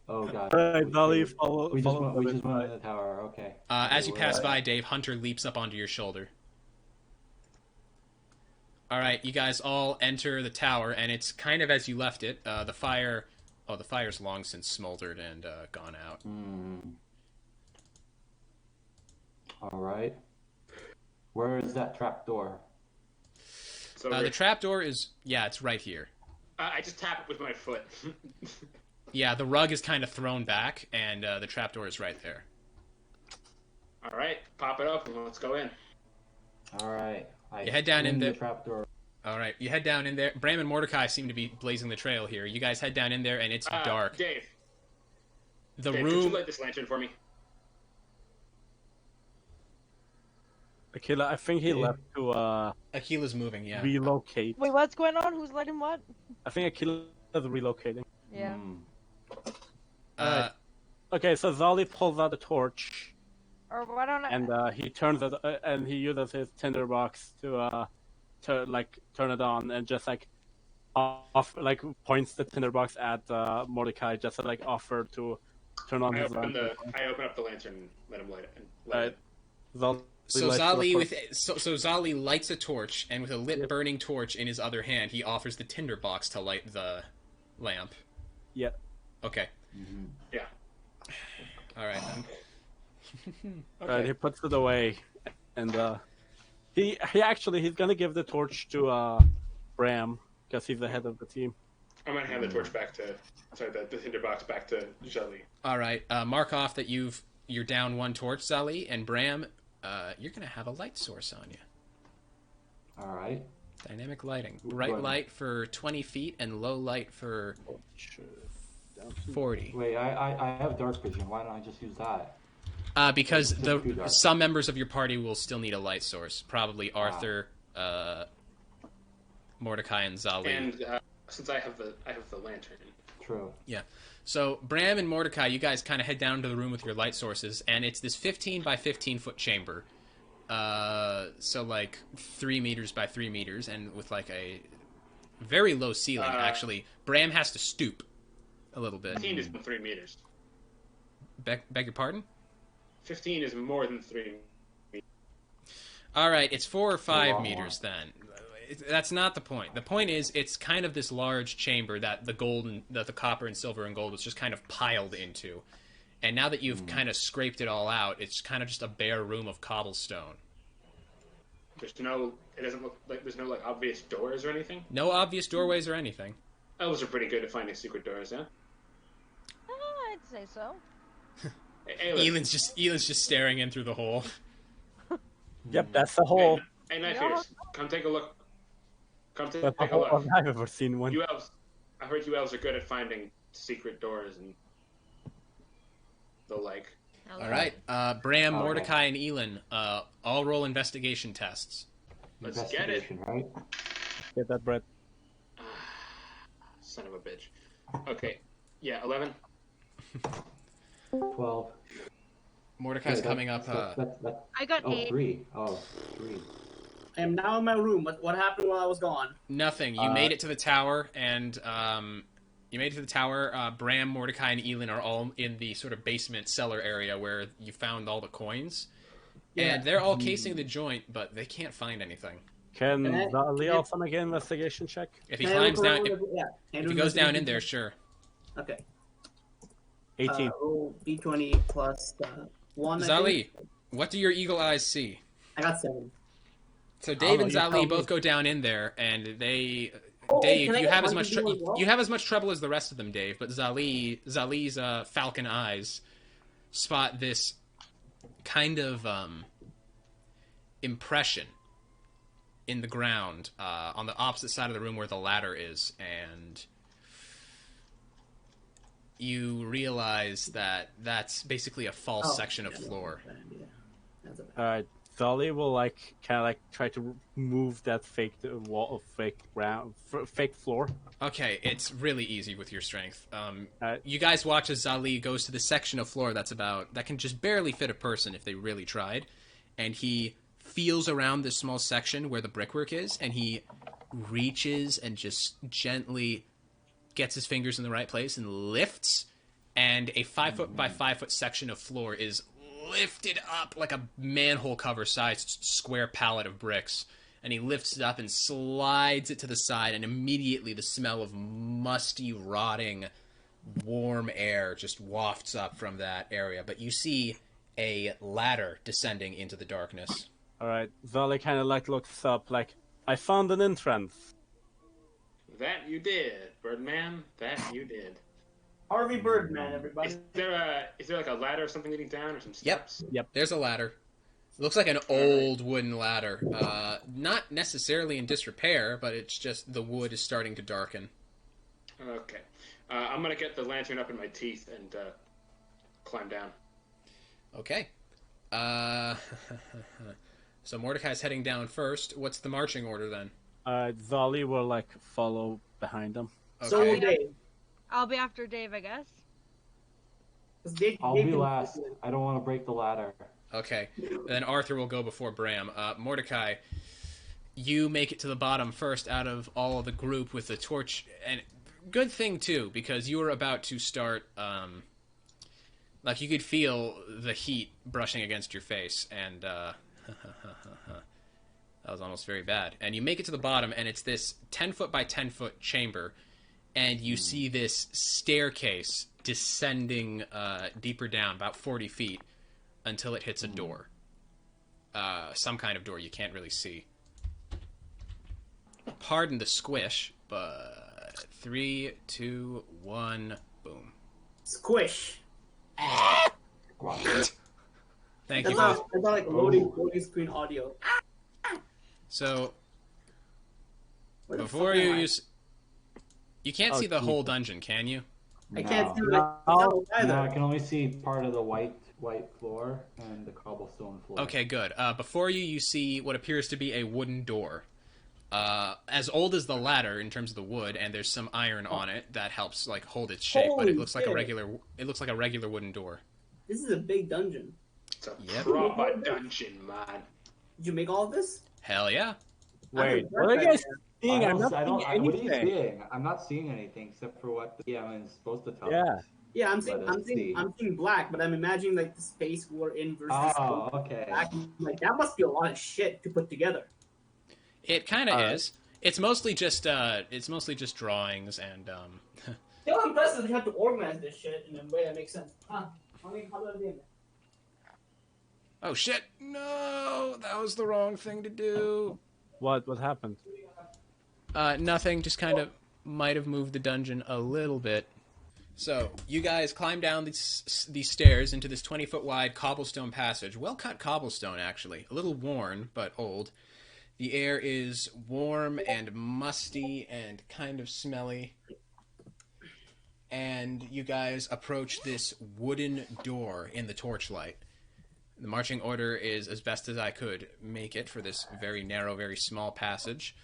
Oh god. Alright, Zali, follow. We follow just went in the tower. Okay. As you pass by, Dave, Hunter leaps up onto your shoulder. All right, you guys all enter the tower, and it's kind of as you left it. The fire's long since smoldered and gone out. All right. Where is that trap door? So The trapdoor is, it's right here. I just tap it with my foot. Yeah, the rug is kind of thrown back, and the trapdoor is right there. All right, pop it open. Let's go in. All right. You head down in the there. trap door. All right, you head down in there. Bram and Mordecai seem to be blazing the trail here. You guys head down in there, and it's dark. Dave, The could room. you light this lantern for me? Akila, I think he left to Akila's moving, yeah. relocate. Wait, what's going on? Who's letting what? I think Akila's relocating. Yeah. Okay, so Zali pulls out a torch, Or why don't I? and he turns it, and he uses his tinderbox to turn it on, and just points the tinderbox at Mordecai, just to offer to turn on his lamp. I open up the lantern and let him light it. Zali So lights Zali lights a torch, and with a lit burning torch in his other hand, he offers the tinderbox to light the lamp. Yeah. Okay. Yeah. All right. Okay. Right, he puts it away, and he's gonna give the torch to Bram because he's the head of the team. I'm gonna hand the torch back to, the tinderbox back to Jelly. All right. Mark off that you're down one torch, Zali, and Bram. You're gonna have a light source on you. All right. Dynamic lighting. Bright light for 20 feet and low light for 40. Wait, I have dark vision. Why don't I just use that? Because too dark. some members of your party will still need a light source. Probably Arthur, Mordecai, and Zali. And since I have the lantern. True. Yeah. So Bram and Mordecai, you guys kind of head down to the room with your light sources, and it's this 15 by 15 foot chamber. So like 3 meters by 3 meters, and with like a very low ceiling. Actually, Bram has to stoop a little bit. 15 is 3 meters. Beg your pardon? 15 is more than 3 meters. All right, it's 4 or 5 lot meters then. That's not the point. The point is, it's kind of this large chamber that the copper and silver and gold was just kind of piled into. And now that you've kind of scraped it all out, it's kind of just a bare room of cobblestone. It doesn't look like there's no obvious doors or anything. No obvious doorways or anything. Elves are pretty good at finding secret doors, huh? I'd say so. Hey, listen. Elin's just staring in through the hole. Yep, that's the hole. Hey, Knife Ears, come take a look. Come take That's the a hole look. I've ever seen one. You elves, I heard you elves are good at finding secret doors and the like. All right, Bram, Mordecai, and Elin, all roll investigation tests. Let's get it. Investigation, right? Get that bread. Son of a bitch. Okay. Yeah, 11. 12. Mordecai's coming up. I got Oh, 8. 3. Oh, 3. I am now in my room. What happened while I was gone? Nothing. You made it to the tower, and Bram, Mordecai, and Elin are all in the sort of basement cellar area where you found all the coins. Yeah. And they're all casing the joint, but they can't find anything. Can Can I- Zali also make an investigation check? If he Can I climbs look down, around if, yeah. Can I if do he goes down in investigation there, check? sure. Okay. 18. Roll d20 plus 1. I think. Zali, what do your eagle eyes see? I got 7. So Dave and you tell Zali me. both go down in there, and they. Oh, Dave, can I you get have as one much to do as well? you have as much trouble as the rest of them, Dave. But Zali's falcon eyes spot this kind of impression in the ground on the opposite side of the room where the ladder is, and you realize that that's basically a false section of floor. Yeah. That's a bad. Alright, Zali will kind of try to move that fake wall of fake ground, fake floor. Okay, it's really easy with your strength. Alright. You guys watch as Zali goes to the section of floor that can just barely fit a person if they really tried, and he feels around this small section where the brickwork is, and he reaches and just gently gets his fingers in the right place and lifts, and a 5 foot by 5 foot section of floor is lifted up like a manhole cover sized square pallet of bricks, and he lifts it up and slides it to the side, and immediately the smell of musty, rotting, warm air just wafts up from that area. But you see a ladder descending into the darkness. Alright, Zali kind of looks up I found an entrance. That you did, Birdman. That you did. Harvey Birdman, everybody. Is there like a ladder or something leading down, or some Yep. steps? Yep. There's a ladder. It looks like an old wooden ladder. Not necessarily in disrepair, but it's just the wood is starting to darken. Okay. I'm gonna get the lantern up in my teeth and climb down. Okay. So Mordecai's heading down first. What's the marching order then? Zali will follow behind them. Okay. So will Dave. I'll be after Dave, I guess. 'Cause Dave I'll be can- last. I don't want to break the ladder. Okay. Then Arthur will go before Bram. Mordecai, you make it to the bottom first out of all of the group with the torch. And good thing, too, because you were about to start... you could feel the heat brushing against your face, and that was almost very bad. And you make it to the bottom, and it's this 10 foot by 10 foot chamber, and you see this staircase descending deeper down, about 40 feet, until it hits a door. Some kind of door you can't really see. Pardon the squish, but 3, 2, 1, boom. Squish. Squash. Thank you. That's not like loading screen audio. So Where the before fuck you am I? use, you can't see the whole dungeon, can you? I can't see No. the either. No, I can only see part of the white floor and the cobblestone floor. Okay, good. Before you see what appears to be a wooden door, as old as the ladder in terms of the wood, and there's some iron on it that helps hold its shape. But it Holy looks like a shit. regular. It looks like a regular wooden door. This is a big dungeon. It's a Yep. proper dungeon, man. Did you make all of this? Hell yeah! Wait, I'm what are you guys impressed seeing? I'm not I seeing what are you anything. seeing? I'm not seeing anything except for what the DM is supposed to tell Yeah. us. Yeah, I'm Let us see. seeing black, but I'm imagining the space we're in versus Oh, okay. black. That must be a lot of shit to put together. It kind of is. It's mostly just drawings and Still impressive that you have to organize this shit in a way that makes sense. Huh? How do I do that? Oh shit! No, that was the wrong thing to do. What happened? Nothing. Just kind of might have moved the dungeon a little bit. So you guys climb down these stairs into this 20-foot wide cobblestone passage. Well cut cobblestone, actually. A little worn, but old. The air is warm and musty and kind of smelly. And you guys approach this wooden door in the torchlight. The marching order is as best as I could make it for this very narrow, very small passage.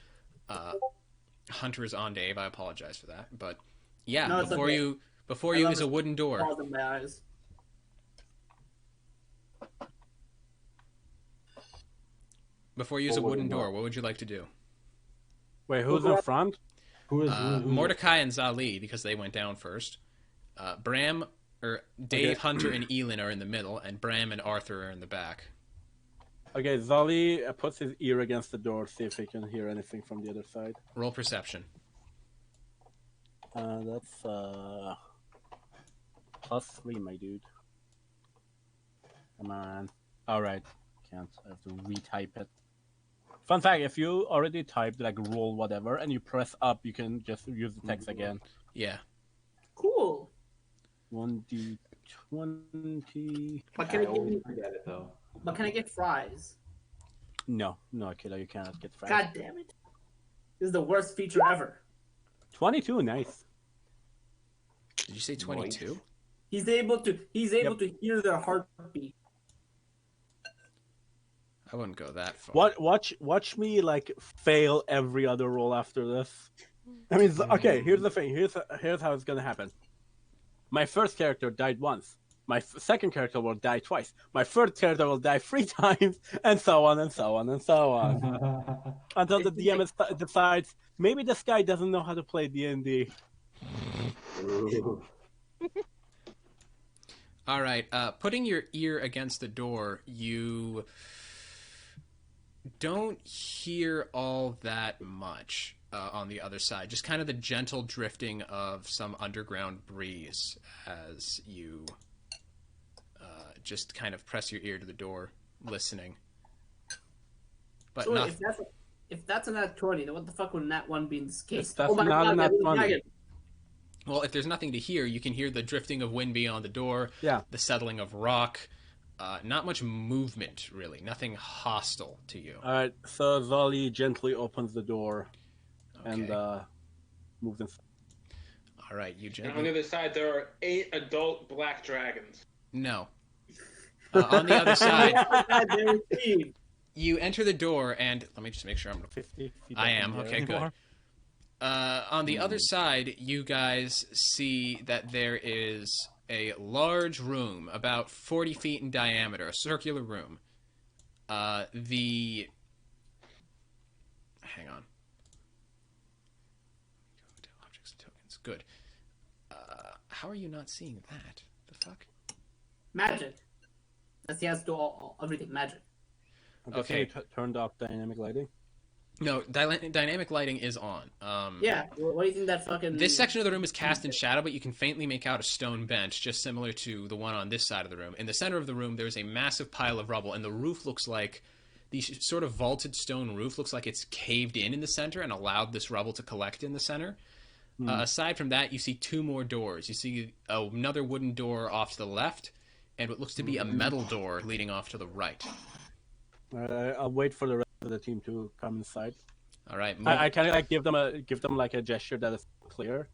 Hunter is on Dave. I apologize for that, but yeah, No, it's before okay. you is a wooden door. Balls in my eyes. Before you is a wooden door. What would you like to do? Wait, who's in front? Who is Mordecai and Zali, because they went down first. Bram, or Dave, Okay. Hunter, and Elin are in the middle, and Bram and Arthur are in the back. Okay, Zali puts his ear against the door, see if he can hear anything from the other side. Roll perception. That's +3, my dude. Come on. Alright. Can't. I have to retype it. Fun fact, if you already typed like roll whatever and you press up, you can just use the text again. Yeah. Cool. 1d20. But can I always get forget it though. but can I get fries? No, Akila, you cannot get fries. God damn it! This is the worst feature ever. 22, nice. Did you say 22? He's able to to hear their heartbeat. I wouldn't go that far. Watch me like fail every other roll after this. I mean, okay. Here's the thing. Here's how it's gonna happen. My first character died once. My second character will die twice. My third character will die 3 times, and so on and so on and so on, until the DM decides maybe this guy doesn't know how to play D&D. All right. Putting your ear against the door, you don't hear all that much on the other side. Just kind of the gentle drifting of some underground breeze as you just kind of press your ear to the door, listening. But So not. if that's a nat 20, then what the fuck would nat 1 be in this case? If that's oh my not god, a nat that was a 20. dragon. Well, if there's nothing to hear, you can hear the drifting of wind beyond the door, Yeah. the settling of rock. Not much movement, really. Nothing hostile to you. All right. So Zali gently opens the door and Okay. moves inside. All right, you And gently. on the other side, there are 8 adult black dragons. No. On the other side, God, they were cheap. you enter the door, and let me just make sure I'm. 50 feet I up am. in the Okay, air. good. On the other side, you guys see that there is a large room, about 40 feet in diameter, a circular room. Hang on. Objects and tokens. Good. How are you not seeing that? The fuck? Magic. That's he has to do everything magic. Okay. So you turned off dynamic lighting. No, dynamic lighting is on. Yeah. What do you think that fucking? This section of the room is cast in shadow, but you can faintly make out a stone bench, just similar to the one on this side of the room. In the center of the room, there's a massive pile of rubble, and the roof looks like the sort of vaulted stone roof looks like it's caved in the center and allowed this rubble to collect in the center. Aside from that, you see 2 more doors. You see another wooden door off to the left, and what looks to be a metal door leading off to the right. I'll wait for the rest of the team to come inside. All right, I kind of like give them like a gesture that is clear.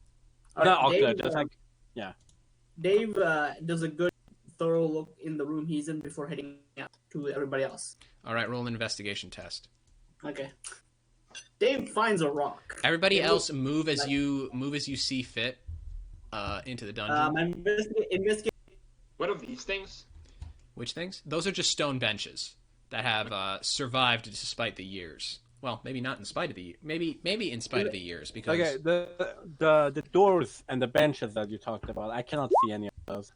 All Not right, all clear, Dave, just like Dave does a good, thorough look in the room he's in before heading out to everybody else. all right. Roll an investigation test. Okay. Dave finds a rock. Everybody It else looks move as like- you see fit into the dungeon. Investigate. What are these things? Which things? Those are just stone benches that have survived despite the years. Well, maybe not in spite of the maybe in spite of the years because okay. The doors and the benches that you talked about, I cannot see any of those. on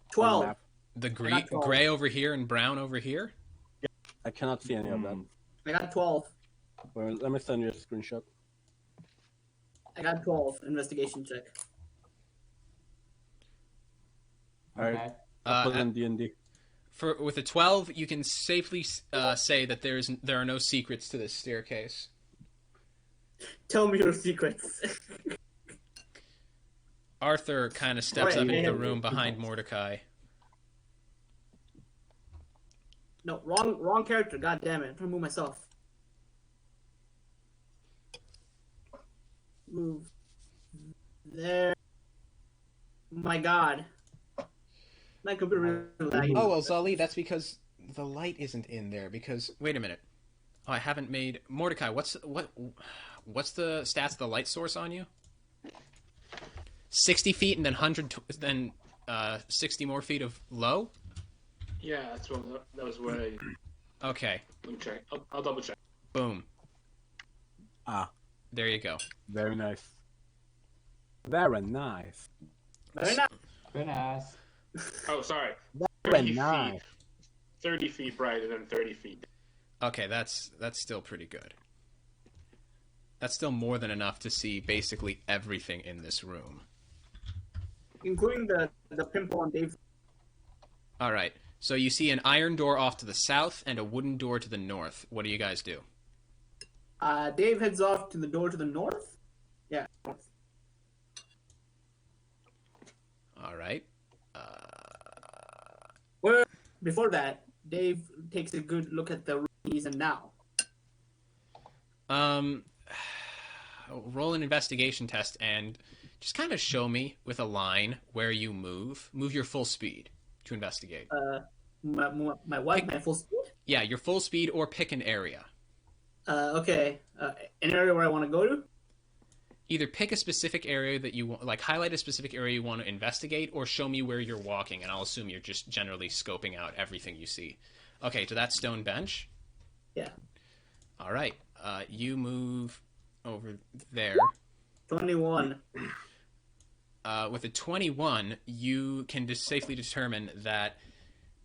the 12. map. the got 12. gray over here and brown over here. I cannot see any of them. I got 12. Well, let me send you a screenshot. I got 12. Investigation check. All right. Okay. Put it in D&D. With a 12, you can safely say that there are no secrets to this staircase. Tell me your secrets. Arthur kind of steps Right, up into the man. room behind Mordecai. No, wrong character. God damn it. I'm trying to move myself. Move. There. My god. My computer really lagging. Oh well, Zali, that's because the light isn't in there because wait a minute. Oh, I haven't made Mordecai. What's the stats of the light source on you? 60 feet and then 60 more feet of low. Yeah, that was what I. Okay. Let me check. I'll double check. Boom. Ah, There you go. very nice. Very nice. Very nice. Very nice. Oh, sorry. Very 30 nice. feet. 30 feet bright and then 30 feet. Okay, that's still pretty good. That's still more than enough to see basically everything in this room. Including the pimple on Dave's. All right. So you see an iron door off to the south and a wooden door to the north. What do you guys do? Dave heads off to the door to the north. Yeah. All right. Well, before that, Dave takes a good look at the room he's in now. Roll an investigation test and just kind of show me with a line where you move. Move your full speed to investigate. My what? My full speed? Yeah, your full speed or pick an area. Okay. An area where I want to go to? Either pick a specific area that you want, like highlight a specific area you want to investigate, or show me where you're walking, and I'll assume you're just generally scoping out everything you see. Okay, to that stone bench? Yeah. All right. You move over there. 21. With a 21, you can just safely determine that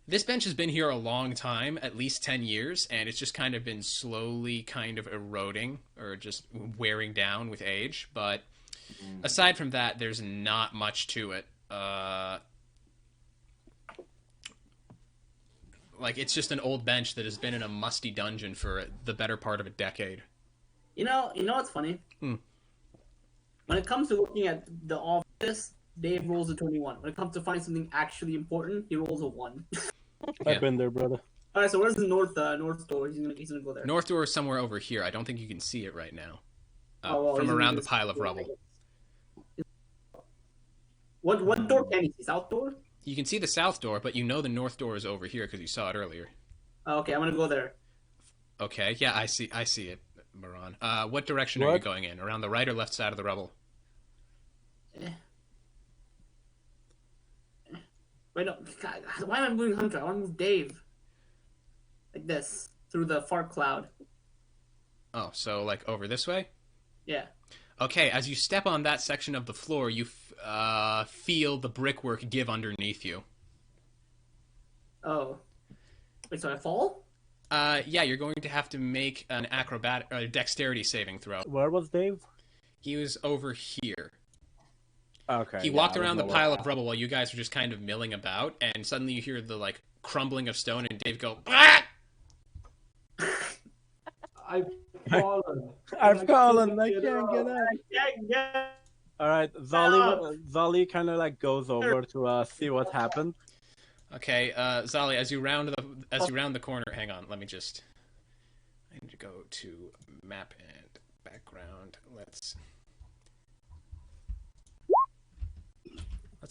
this bench has been here a long time, at least 10 years, and it's just kind of been slowly kind of eroding or just wearing down with age. But aside from that, there's not much to it. Like, it's just an old bench that has been in a musty dungeon for the better part of a decade. You know what's funny? Hmm. When it comes to looking at the office, Dave rolls a 21. When it comes to finding something actually important, he rolls a 1. Yeah. I've been there, brother. All right, so where's the north door? He's gonna go there. North door is somewhere over here. I don't think you can see it right now. Well, From he's around gonna the pile of rubble. What door can he see? South door? You can see the south door, but you know the north door is over here because you saw it earlier. Okay, I'm gonna go there. Okay, yeah, I see it, Moran. What direction are you going in? Around the right or left side of the rubble? Wait, no. God, why am I moving Hunter? I want to move Dave. Like this, through the fart cloud. Oh, so like over this way? Yeah. Okay, as you step on that section of the floor, you feel the brickwork give underneath you. Oh. Wait, so I fall? Yeah, you're going to have to make an dexterity saving throw. Where was Dave? He was over here. Okay. He walked around the pile of rubble while you guys were just kind of milling about, and suddenly you hear the like crumbling of stone, and Dave go, "Ah!" I've fallen. I've fallen. I can't get up. Yeah. All right, Zolly kind of like goes over to see what happened. Okay, Zali, as you round the corner, hang on, I need to go to map and background. Let's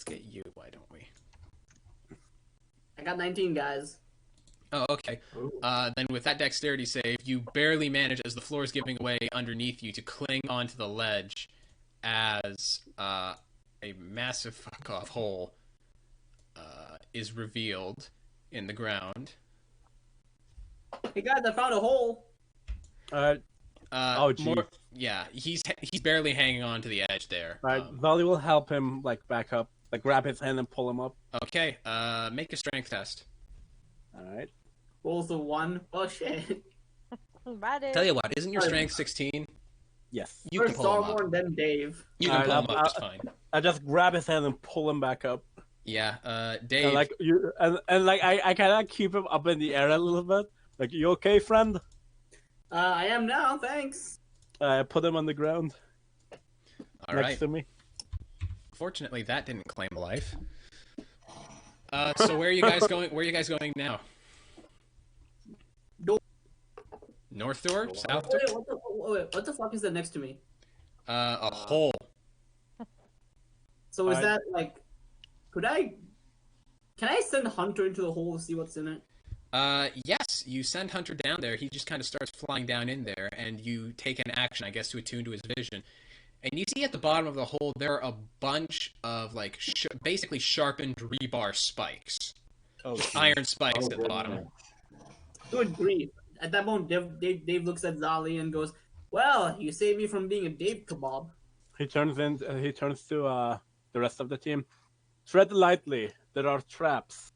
get you, why don't we? I got 19, guys. Oh, okay. Then with that dexterity save, you barely manage, as the floor is giving way underneath you, to cling onto the ledge as a massive fuck-off hole is revealed in the ground. Hey, guys, I found a hole. Oh, geez. Yeah, he's barely hanging on to the edge there. All right, Zolly will help him like back up, like grab his hand and pull him up. Okay, make a strength test. All right. Rolls a 1. Oh, shit. Bye, Dave. Tell you what, isn't your strength 16? Yes. You can First pull him up. Starborn, then Dave. You can pull Alright, him up just fine. I just grab his hand and pull him back up. Yeah, Dave. And like you, and like I kind of keep him up in the air a little bit. Like, you okay, friend? I am now, thanks. I put him on the ground All next right. to me. Fortunately, that didn't claim a life. So where are you guys going? Where are you guys going now? Door. North door, south door. Wait, what the fuck is that next to me? A hole. So is that like, can I send Hunter into the hole to see what's in it? Yes, you send Hunter down there. He just kind of starts flying down in there, and you take an action, I guess, to attune to his vision. And you see at the bottom of the hole there are a bunch of like basically sharpened rebar spikes, iron spikes at the bottom. Good grief! At that moment, Dave looks at Zali and goes, "Well, you saved me from being a Dave kebab." He turns to the rest of the team. Tread lightly. There are traps.